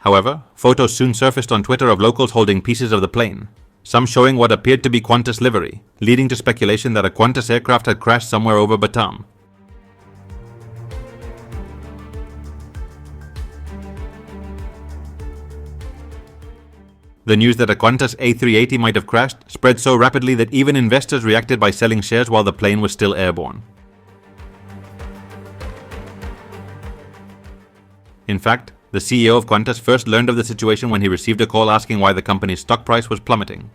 However, photos soon surfaced on Twitter of locals holding pieces of the plane, some showing what appeared to be Qantas livery, leading to speculation that a Qantas aircraft had crashed somewhere over Batam. The news that a Qantas A380 might have crashed spread so rapidly that even investors reacted by selling shares while the plane was still airborne. In fact, the CEO of Qantas first learned of the situation when he received a call asking why the company's stock price was plummeting.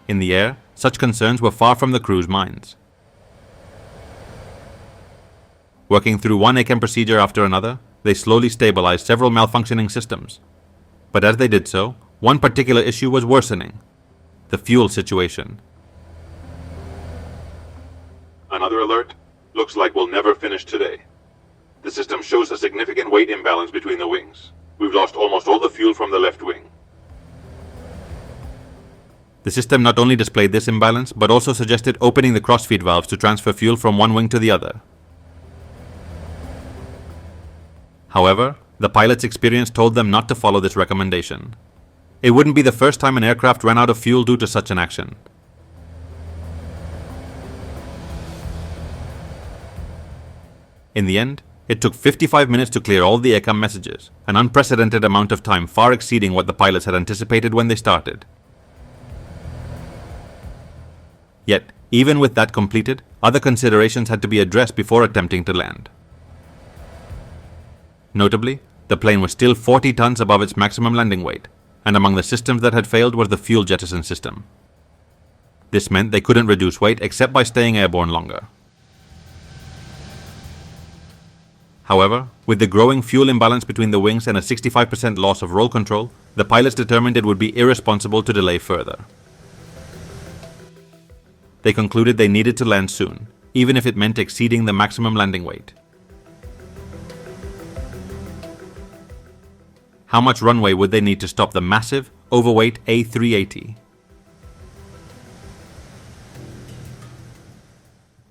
In the air, such concerns were far from the crew's minds. Working through one ACAM procedure after another, they slowly stabilized several malfunctioning systems. But as they did so, one particular issue was worsening: the fuel situation. Another alert? Looks like we'll never finish today. The system shows a significant weight imbalance between the wings. We've lost almost all the fuel from the left wing. The system not only displayed this imbalance, but also suggested opening the crossfeed valves to transfer fuel from one wing to the other. However, the pilot's experience told them not to follow this recommendation. It wouldn't be the first time an aircraft ran out of fuel due to such an action. In the end, it took 55 minutes to clear all the AirCom messages, an unprecedented amount of time far exceeding what the pilots had anticipated when they started. Yet, even with that completed, other considerations had to be addressed before attempting to land. Notably, the plane was still 40 tons above its maximum landing weight, and among the systems that had failed was the fuel jettison system. This meant they couldn't reduce weight except by staying airborne longer. However, with the growing fuel imbalance between the wings and a 65% loss of roll control, the pilots determined it would be irresponsible to delay further. They concluded they needed to land soon, even if it meant exceeding the maximum landing weight. How much runway would they need to stop the massive, overweight A380?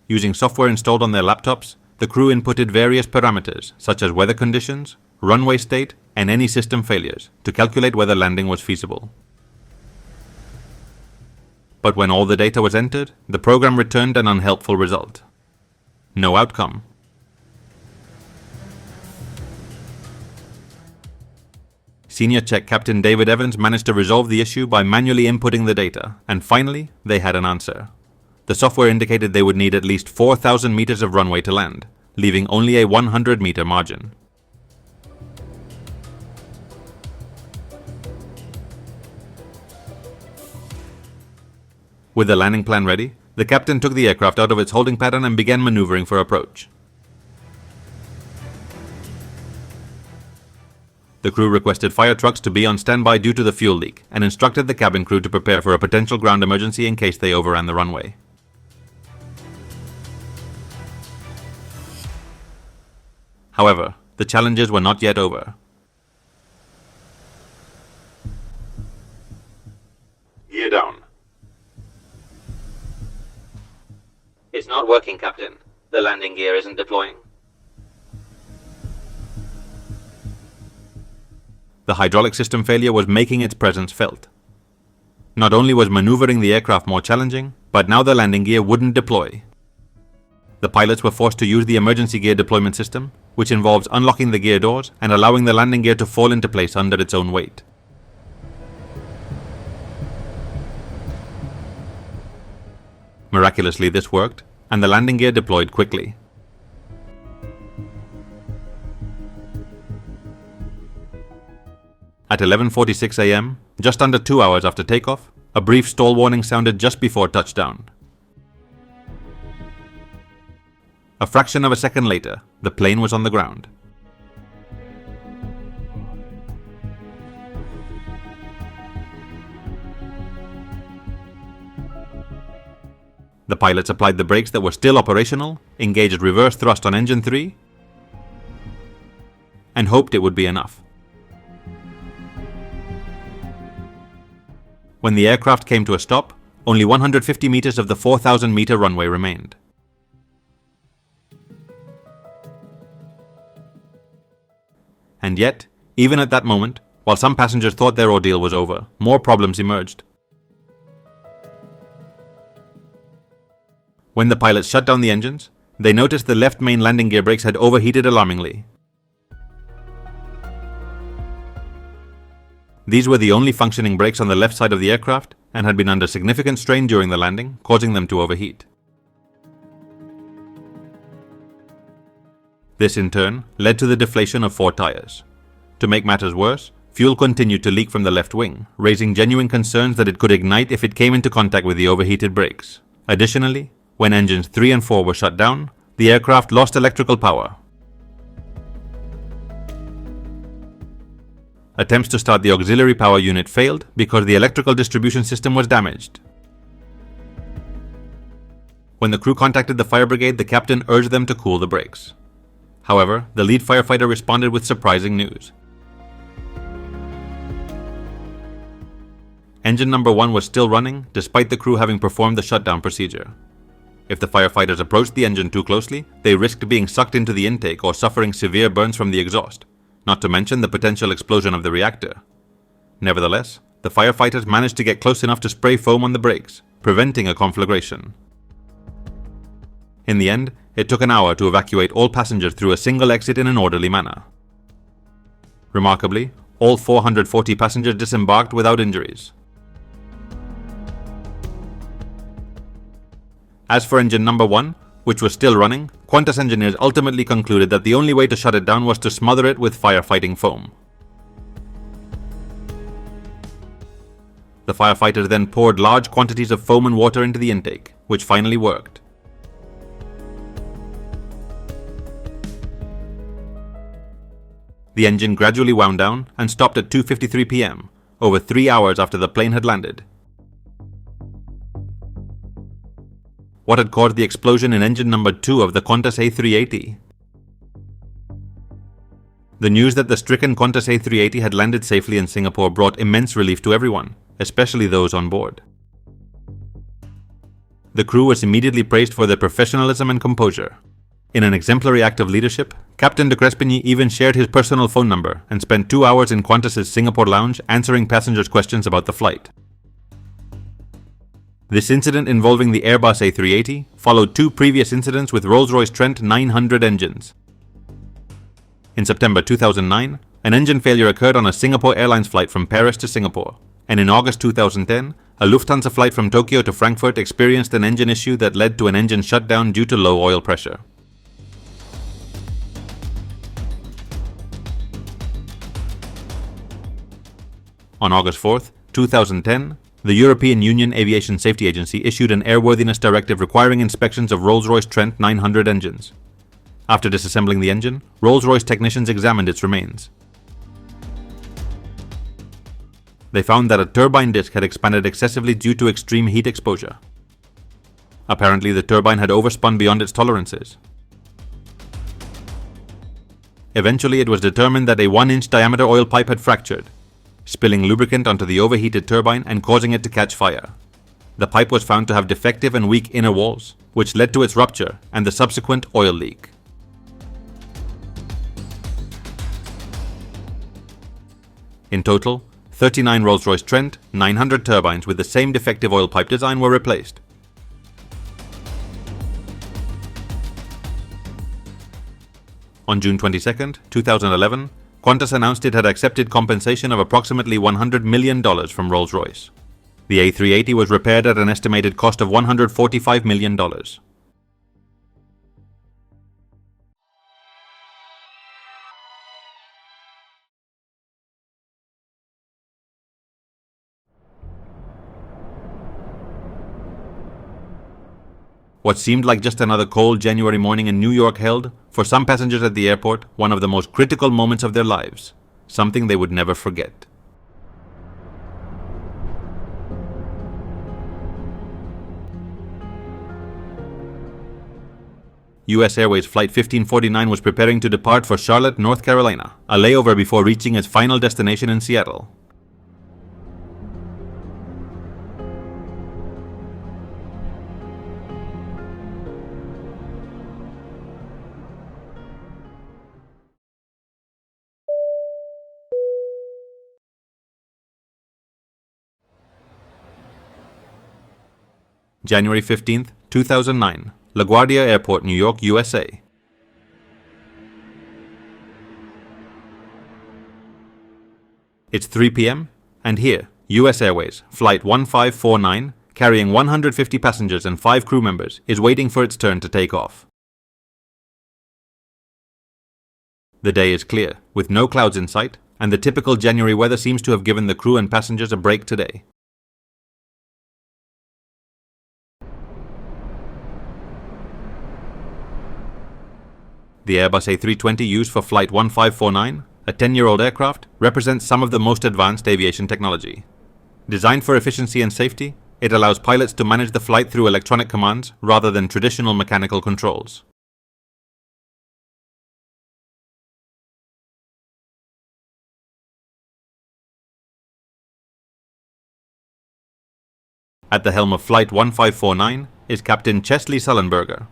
Using software installed on their laptops, the crew inputted various parameters such as weather conditions, runway state, and any system failures to calculate whether landing was feasible. But when all the data was entered, the program returned an unhelpful result. No outcome. Senior Check Captain David Evans managed to resolve the issue by manually inputting the data, and finally, they had an answer. The software indicated they would need at least 4,000 meters of runway to land, leaving only a 100-meter margin. With the landing plan ready, the captain took the aircraft out of its holding pattern and began maneuvering for approach. The crew requested fire trucks to be on standby due to the fuel leak and instructed the cabin crew to prepare for a potential ground emergency in case they overran the runway. However, the challenges were not yet over. Gear down. It's not working, Captain. The landing gear isn't deploying. The hydraulic system failure was making its presence felt. Not only was maneuvering the aircraft more challenging, but now the landing gear wouldn't deploy. The pilots were forced to use the emergency gear deployment system, which involves unlocking the gear doors and allowing the landing gear to fall into place under its own weight. Miraculously, this worked, and the landing gear deployed quickly. At 11:46 a.m., just under 2 hours after takeoff, a brief stall warning sounded just before touchdown. A fraction of a second later, the plane was on the ground. The pilots applied the brakes that were still operational, engaged reverse thrust on engine 3, and hoped it would be enough. When the aircraft came to a stop, only 150 meters of the 4,000-meter runway remained. And yet, even at that moment, while some passengers thought their ordeal was over, more problems emerged. When the pilots shut down the engines, they noticed the left main landing gear brakes had overheated alarmingly. These were the only functioning brakes on the left side of the aircraft and had been under significant strain during the landing, causing them to overheat. This in turn led to the deflation of 4 tires. To make matters worse, fuel continued to leak from the left wing, raising genuine concerns that it could ignite if it came into contact with the overheated brakes. Additionally, when engines 3 and 4 were shut down, the aircraft lost electrical power. Attempts to start the auxiliary power unit failed because the electrical distribution system was damaged. When the crew contacted the fire brigade, the captain urged them to cool the brakes. However, the lead firefighter responded with surprising news. Engine number 1 was still running, despite the crew having performed the shutdown procedure. If the firefighters approached the engine too closely, they risked being sucked into the intake or suffering severe burns from the exhaust, not to mention the potential explosion of the reactor. Nevertheless, the firefighters managed to get close enough to spray foam on the brakes, preventing a conflagration. In the end, it took an hour to evacuate all passengers through a single exit in an orderly manner. Remarkably, all 440 passengers disembarked without injuries. As for engine number 1, which was still running, Qantas engineers ultimately concluded that the only way to shut it down was to smother it with firefighting foam. The firefighters then poured large quantities of foam and water into the intake, which finally worked. The engine gradually wound down and stopped at 2:53 p.m., over 3 hours after the plane had landed. What had caused the explosion in engine number 2 of the Qantas A380? The news that the stricken Qantas A380 had landed safely in Singapore brought immense relief to everyone, especially those on board. The crew was immediately praised for their professionalism and composure. In an exemplary act of leadership, Captain de Crespigny even shared his personal phone number and spent 2 hours in Qantas's Singapore lounge answering passengers' questions about the flight. This incident involving the Airbus A380 followed 2 previous incidents with Rolls-Royce Trent 900 engines. In September 2009, an engine failure occurred on a Singapore Airlines flight from Paris to Singapore, and in August 2010, a Lufthansa flight from Tokyo to Frankfurt experienced an engine issue that led to an engine shutdown due to low oil pressure. On August 4, 2010, the European Union Aviation Safety Agency issued an airworthiness directive requiring inspections of Rolls-Royce Trent 900 engines. After disassembling the engine, Rolls-Royce technicians examined its remains. They found that a turbine disc had expanded excessively due to extreme heat exposure. Apparently, the turbine had overspun beyond its tolerances. Eventually, it was determined that a 1-inch diameter oil pipe had fractured, spilling lubricant onto the overheated turbine and causing it to catch fire. The pipe was found to have defective and weak inner walls, which led to its rupture and the subsequent oil leak. In total, 39 Rolls-Royce Trent 900 turbines with the same defective oil pipe design were replaced. On June 22, 2011, Qantas announced it had accepted compensation of approximately $100 million from Rolls-Royce. The A380 was repaired at an estimated cost of $145 million. What seemed like just another cold January morning in New York held, for some passengers at the airport, one of the most critical moments of their lives, something they would never forget. US Airways Flight 1549 was preparing to depart for Charlotte, North Carolina, a layover before reaching its final destination in Seattle. January 15, 2009, LaGuardia Airport, New York, USA. It's 3 p.m., and here, US Airways, Flight 1549, carrying 150 passengers and 5 crew members, is waiting for its turn to take off. The day is clear, with no clouds in sight, and the typical January weather seems to have given the crew and passengers a break today. The Airbus A320 used for Flight 1549, a 10-year-old aircraft, represents some of the most advanced aviation technology. Designed for efficiency and safety, it allows pilots to manage the flight through electronic commands rather than traditional mechanical controls. At the helm of Flight 1549 is Captain Chesley Sullenberger,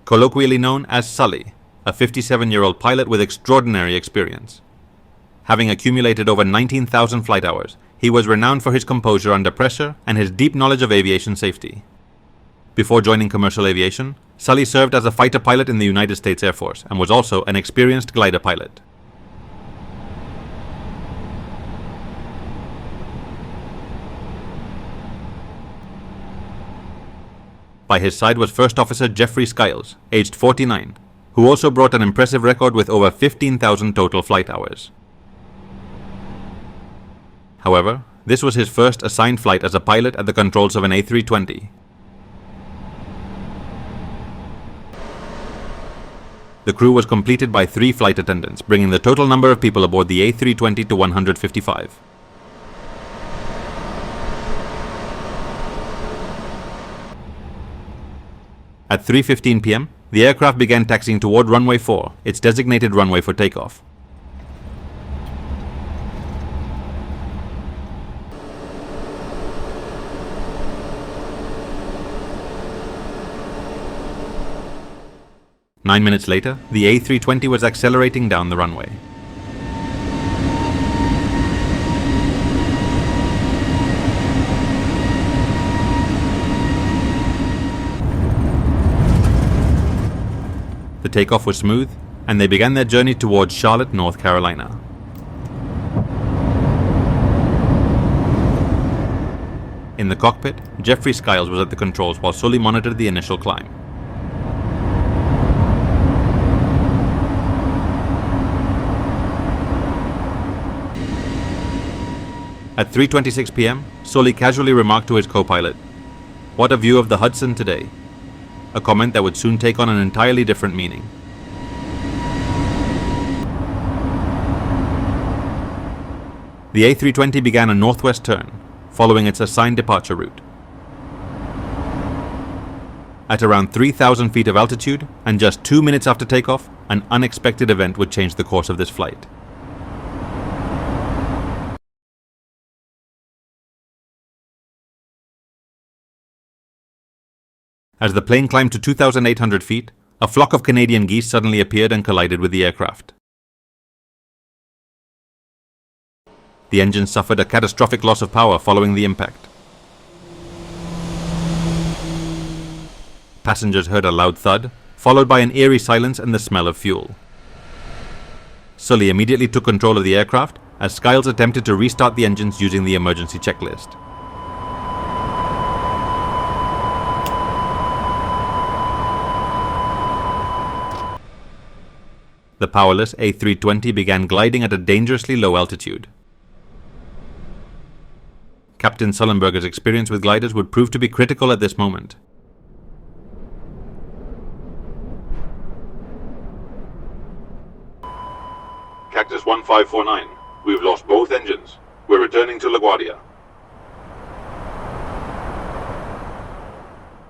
colloquially known as Sully, a 57-year-old pilot with extraordinary experience. Having accumulated over 19,000 flight hours, he was renowned for his composure under pressure and his deep knowledge of aviation safety. Before joining commercial aviation, Sully served as a fighter pilot in the United States Air Force and was also an experienced glider pilot. By his side was First Officer Jeffrey Skiles, aged 49, who also brought an impressive record with over 15,000 total flight hours. However, this was his first assigned flight as a pilot at the controls of an A320. The crew was completed by 3 flight attendants, bringing the total number of people aboard the A320 to 155. At 3:15 p.m., the aircraft began taxiing toward runway 4, its designated runway for takeoff. Nine minutes later, the A320 was accelerating down the runway. The takeoff was smooth, and they began their journey towards Charlotte, North Carolina. In the cockpit, Jeffrey Skiles was at the controls while Sully monitored the initial climb. At 3:26 p.m., Sully casually remarked to his co-pilot, "What a view of the Hudson today," a comment that would soon take on an entirely different meaning. The A320 began a northwest turn, following its assigned departure route. At around 3,000 feet of altitude, and just 2 minutes after takeoff, an unexpected event would change the course of this flight. As the plane climbed to 2,800 feet, a flock of Canadian geese suddenly appeared and collided with the aircraft. The engine suffered a catastrophic loss of power following the impact. Passengers heard a loud thud, followed by an eerie silence and the smell of fuel. Sully immediately took control of the aircraft as Skiles attempted to restart the engines using the emergency checklist. The powerless A320 began gliding at a dangerously low altitude. Captain Sullenberger's experience with gliders would prove to be critical at this moment. Cactus 1549. We've lost both engines. We're returning to LaGuardia.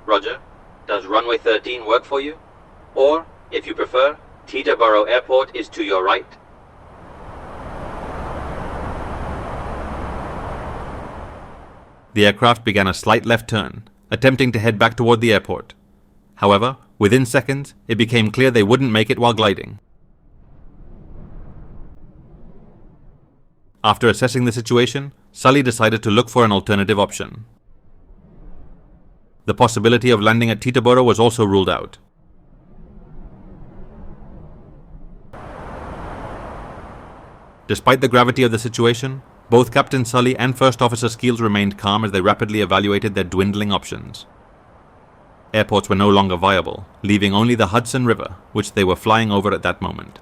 Roger. Does runway 13 work for you? Or, if you prefer, Teterboro Airport is to your right. The aircraft began a slight left turn, attempting to head back toward the airport. However, within seconds, it became clear they wouldn't make it while gliding. After assessing the situation, Sully decided to look for an alternative option. The possibility of landing at Teterboro was also ruled out. Despite the gravity of the situation, both Captain Sully and First Officer Skiles remained calm as they rapidly evaluated their dwindling options. Airports were no longer viable, leaving only the Hudson River, which they were flying over at that moment.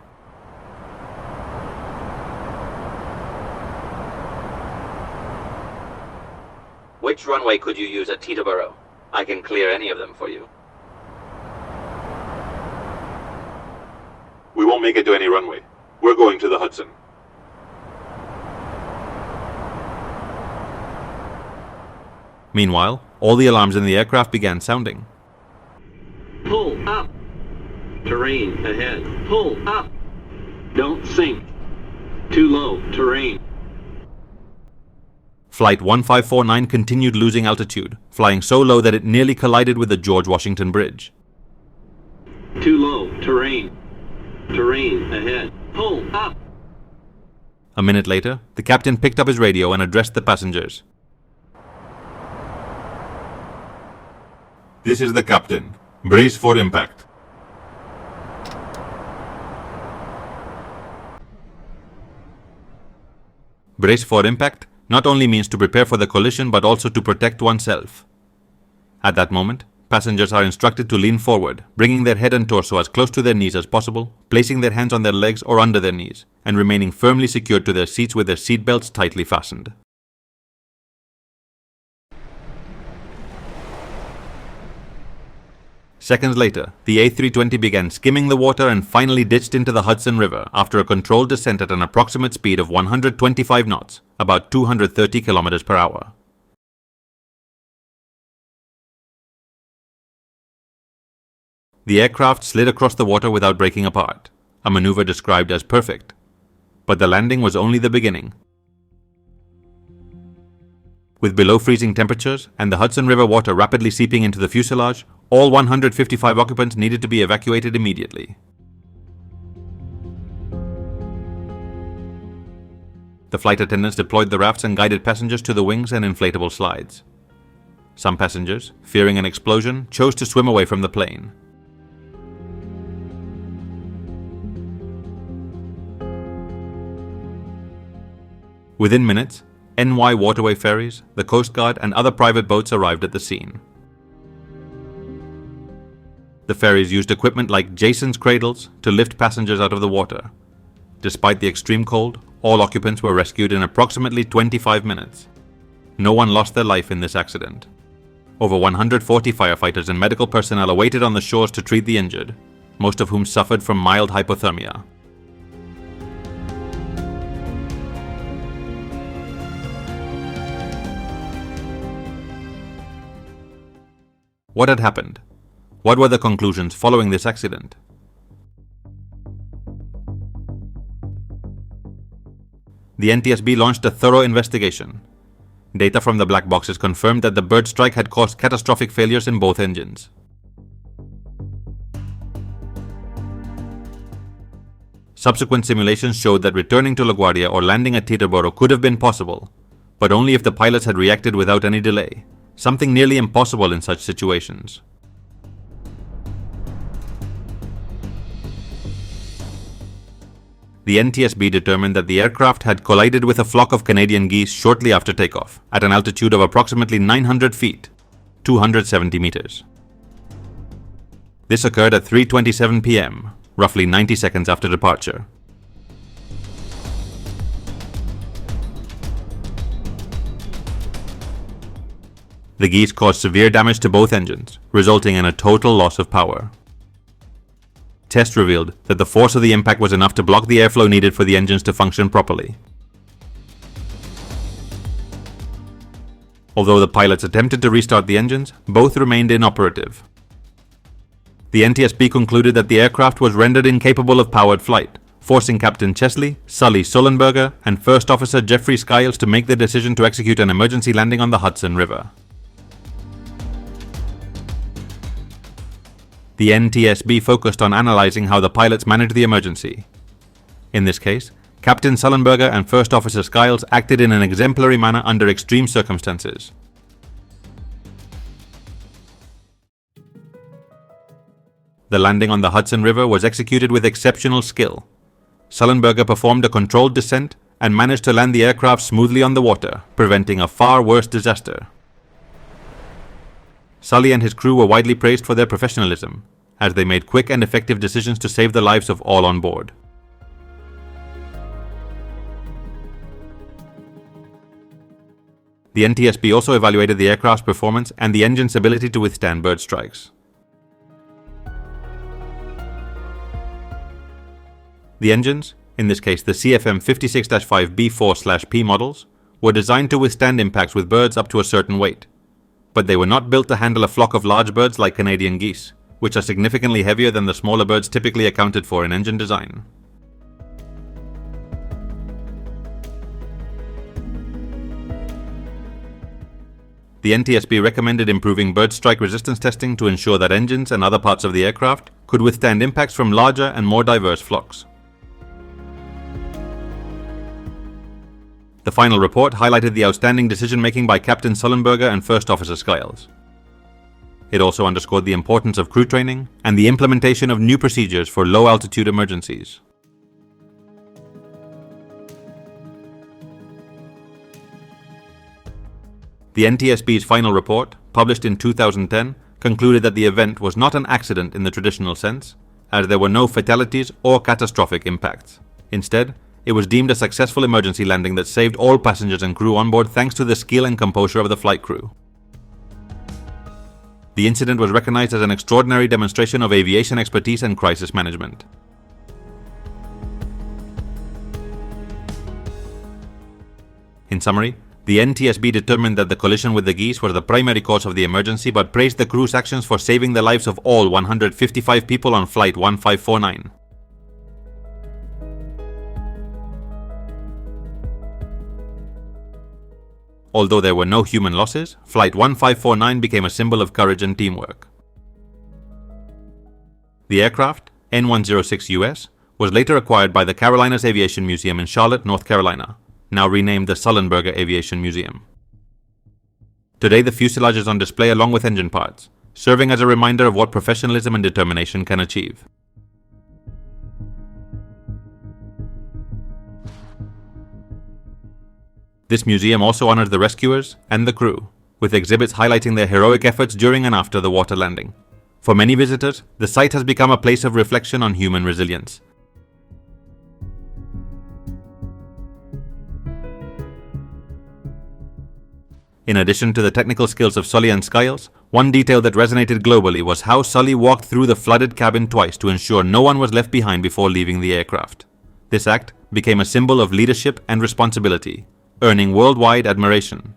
Which runway could you use at Teterboro? I can clear any of them for you. We won't make it to any runway. We're going to the Hudson. Meanwhile, all the alarms in the aircraft began sounding. Pull up. Terrain ahead. Pull up. Don't sink. Too low. Terrain. Flight 1549 continued losing altitude, flying so low that it nearly collided with the George Washington Bridge. Too low. Terrain. Terrain ahead. Pull up. A minute later, the captain picked up his radio and addressed the passengers. This is the captain. Brace for impact. Brace for impact not only means to prepare for the collision but also to protect oneself. At that moment, passengers are instructed to lean forward, bringing their head and torso as close to their knees as possible, placing their hands on their legs or under their knees, and remaining firmly secured to their seats with their seat belts tightly fastened. Seconds later, the A320 began skimming the water and finally ditched into the Hudson River after a controlled descent at an approximate speed of 125 knots, about 230 kilometers per hour. The aircraft slid across the water without breaking apart, a maneuver described as perfect. But the landing was only the beginning. With below freezing temperatures and the Hudson River water rapidly seeping into the fuselage, all 155 occupants needed to be evacuated immediately. The flight attendants deployed the rafts and guided passengers to the wings and inflatable slides. Some passengers, fearing an explosion, chose to swim away from the plane. Within minutes, NY waterway ferries, the Coast Guard, and other private boats arrived at the scene. The ferries used equipment like Jason's cradles to lift passengers out of the water. Despite the extreme cold, all occupants were rescued in approximately 25 minutes. No one lost their life in this accident. Over 140 firefighters and medical personnel awaited on the shores to treat the injured, most of whom suffered from mild hypothermia. What had happened? What were the conclusions following this accident? The NTSB launched a thorough investigation. Data from the black boxes confirmed that the bird strike had caused catastrophic failures in both engines. Subsequent simulations showed that returning to LaGuardia or landing at Teterboro could have been possible, but only if the pilots had reacted without any delay, something nearly impossible in such situations. The NTSB determined that the aircraft had collided with a flock of Canadian geese shortly after takeoff, at an altitude of approximately 900 feet, 270 meters. This occurred at 3:27 p.m., roughly 90 seconds after departure. The geese caused severe damage to both engines, resulting in a total loss of power. Tests revealed that the force of the impact was enough to block the airflow needed for the engines to function properly. Although the pilots attempted to restart the engines, both remained inoperative. The NTSB concluded that the aircraft was rendered incapable of powered flight, forcing Captain Sully Sullenberger, and First Officer Jeffrey Skiles to make the decision to execute an emergency landing on the Hudson River. The NTSB focused on analyzing how the pilots managed the emergency. In this case, Captain Sullenberger and First Officer Skiles acted in an exemplary manner under extreme circumstances. The landing on the Hudson River was executed with exceptional skill. Sullenberger performed a controlled descent and managed to land the aircraft smoothly on the water, preventing a far worse disaster. Sully and his crew were widely praised for their professionalism, as they made quick and effective decisions to save the lives of all on board. The NTSB also evaluated the aircraft's performance and the engine's ability to withstand bird strikes. The engines, in this case the CFM 56-5 B4/P models, were designed to withstand impacts with birds up to a certain weight, but they were not built to handle a flock of large birds like Canadian geese, which are significantly heavier than the smaller birds typically accounted for in engine design. The NTSB recommended improving bird strike resistance testing to ensure that engines and other parts of the aircraft could withstand impacts from larger and more diverse flocks. The final report highlighted the outstanding decision-making by Captain Sullenberger and First Officer Skiles. It also underscored the importance of crew training and the implementation of new procedures for low-altitude emergencies. The NTSB's final report, published in 2010, concluded that the event was not an accident in the traditional sense, as there were no fatalities or catastrophic impacts. Instead, it was deemed a successful emergency landing that saved all passengers and crew on board thanks to the skill and composure of the flight crew. The incident was recognized as an extraordinary demonstration of aviation expertise and crisis management. In summary, the NTSB determined that the collision with the geese was the primary cause of the emergency, but praised the crew's actions for saving the lives of all 155 people on Flight 1549. Although there were no human losses, Flight 1549 became a symbol of courage and teamwork. The aircraft, N106US, was later acquired by the Carolinas Aviation Museum in Charlotte, North Carolina, now renamed the Sullenberger Aviation Museum. Today, the fuselage is on display along with engine parts, serving as a reminder of what professionalism and determination can achieve. This museum also honors the rescuers and the crew, with exhibits highlighting their heroic efforts during and after the water landing. For many visitors, the site has become a place of reflection on human resilience. In addition to the technical skills of Sully and Skiles, one detail that resonated globally was how Sully walked through the flooded cabin twice to ensure no one was left behind before leaving the aircraft. This act became a symbol of leadership and responsibility, earning worldwide admiration.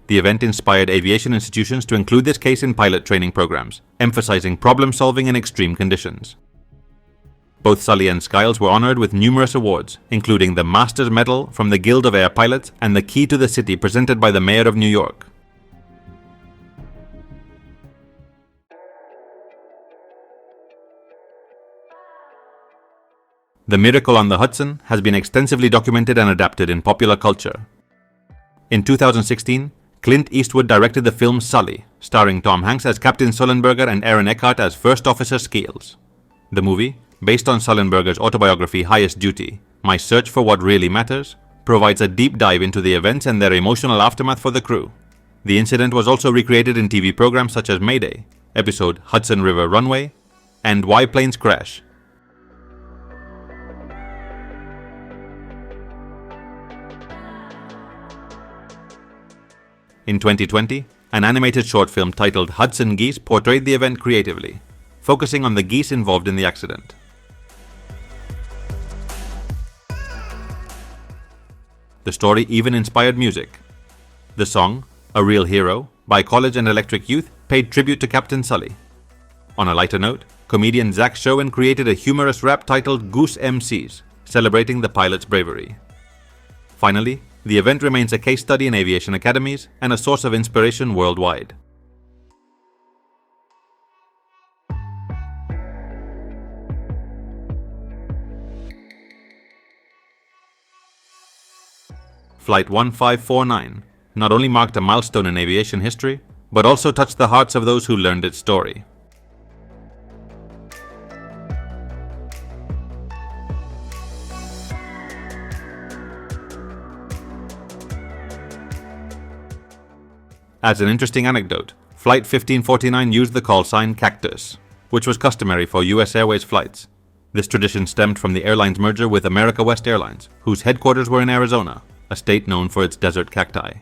The event inspired aviation institutions to include this case in pilot training programs, emphasizing problem-solving in extreme conditions. Both Sully and Skiles were honored with numerous awards, including the Master's Medal from the Guild of Air Pilots and the Key to the City presented by the Mayor of New York. The miracle on the Hudson has been extensively documented and adapted in popular culture. In 2016, Clint Eastwood directed the film Sully, starring Tom Hanks as Captain Sullenberger and Aaron Eckhart as First Officer Skiles. The movie, based on Sullenberger's autobiography Highest Duty, My Search for What Really Matters, provides a deep dive into the events and their emotional aftermath for the crew. The incident was also recreated in TV programs such as Mayday, episode Hudson River Runway, and Why Planes Crash. In 2020, an animated short film titled Hudson Geese portrayed the event creatively, focusing on the geese involved in the accident. The story even inspired music. The song, A Real Hero, by College and Electric Youth paid tribute to Captain Sully. On a lighter note, comedian Zach Showen created a humorous rap titled Goose MCs, celebrating the pilot's bravery. Finally, the event remains a case study in aviation academies and a source of inspiration worldwide. Flight 1549 not only marked a milestone in aviation history, but also touched the hearts of those who learned its story. As an interesting anecdote, Flight 1549 used the call sign Cactus, which was customary for US Airways flights. This tradition stemmed from the airline's merger with America West Airlines, whose headquarters were in Arizona, a state known for its desert cacti.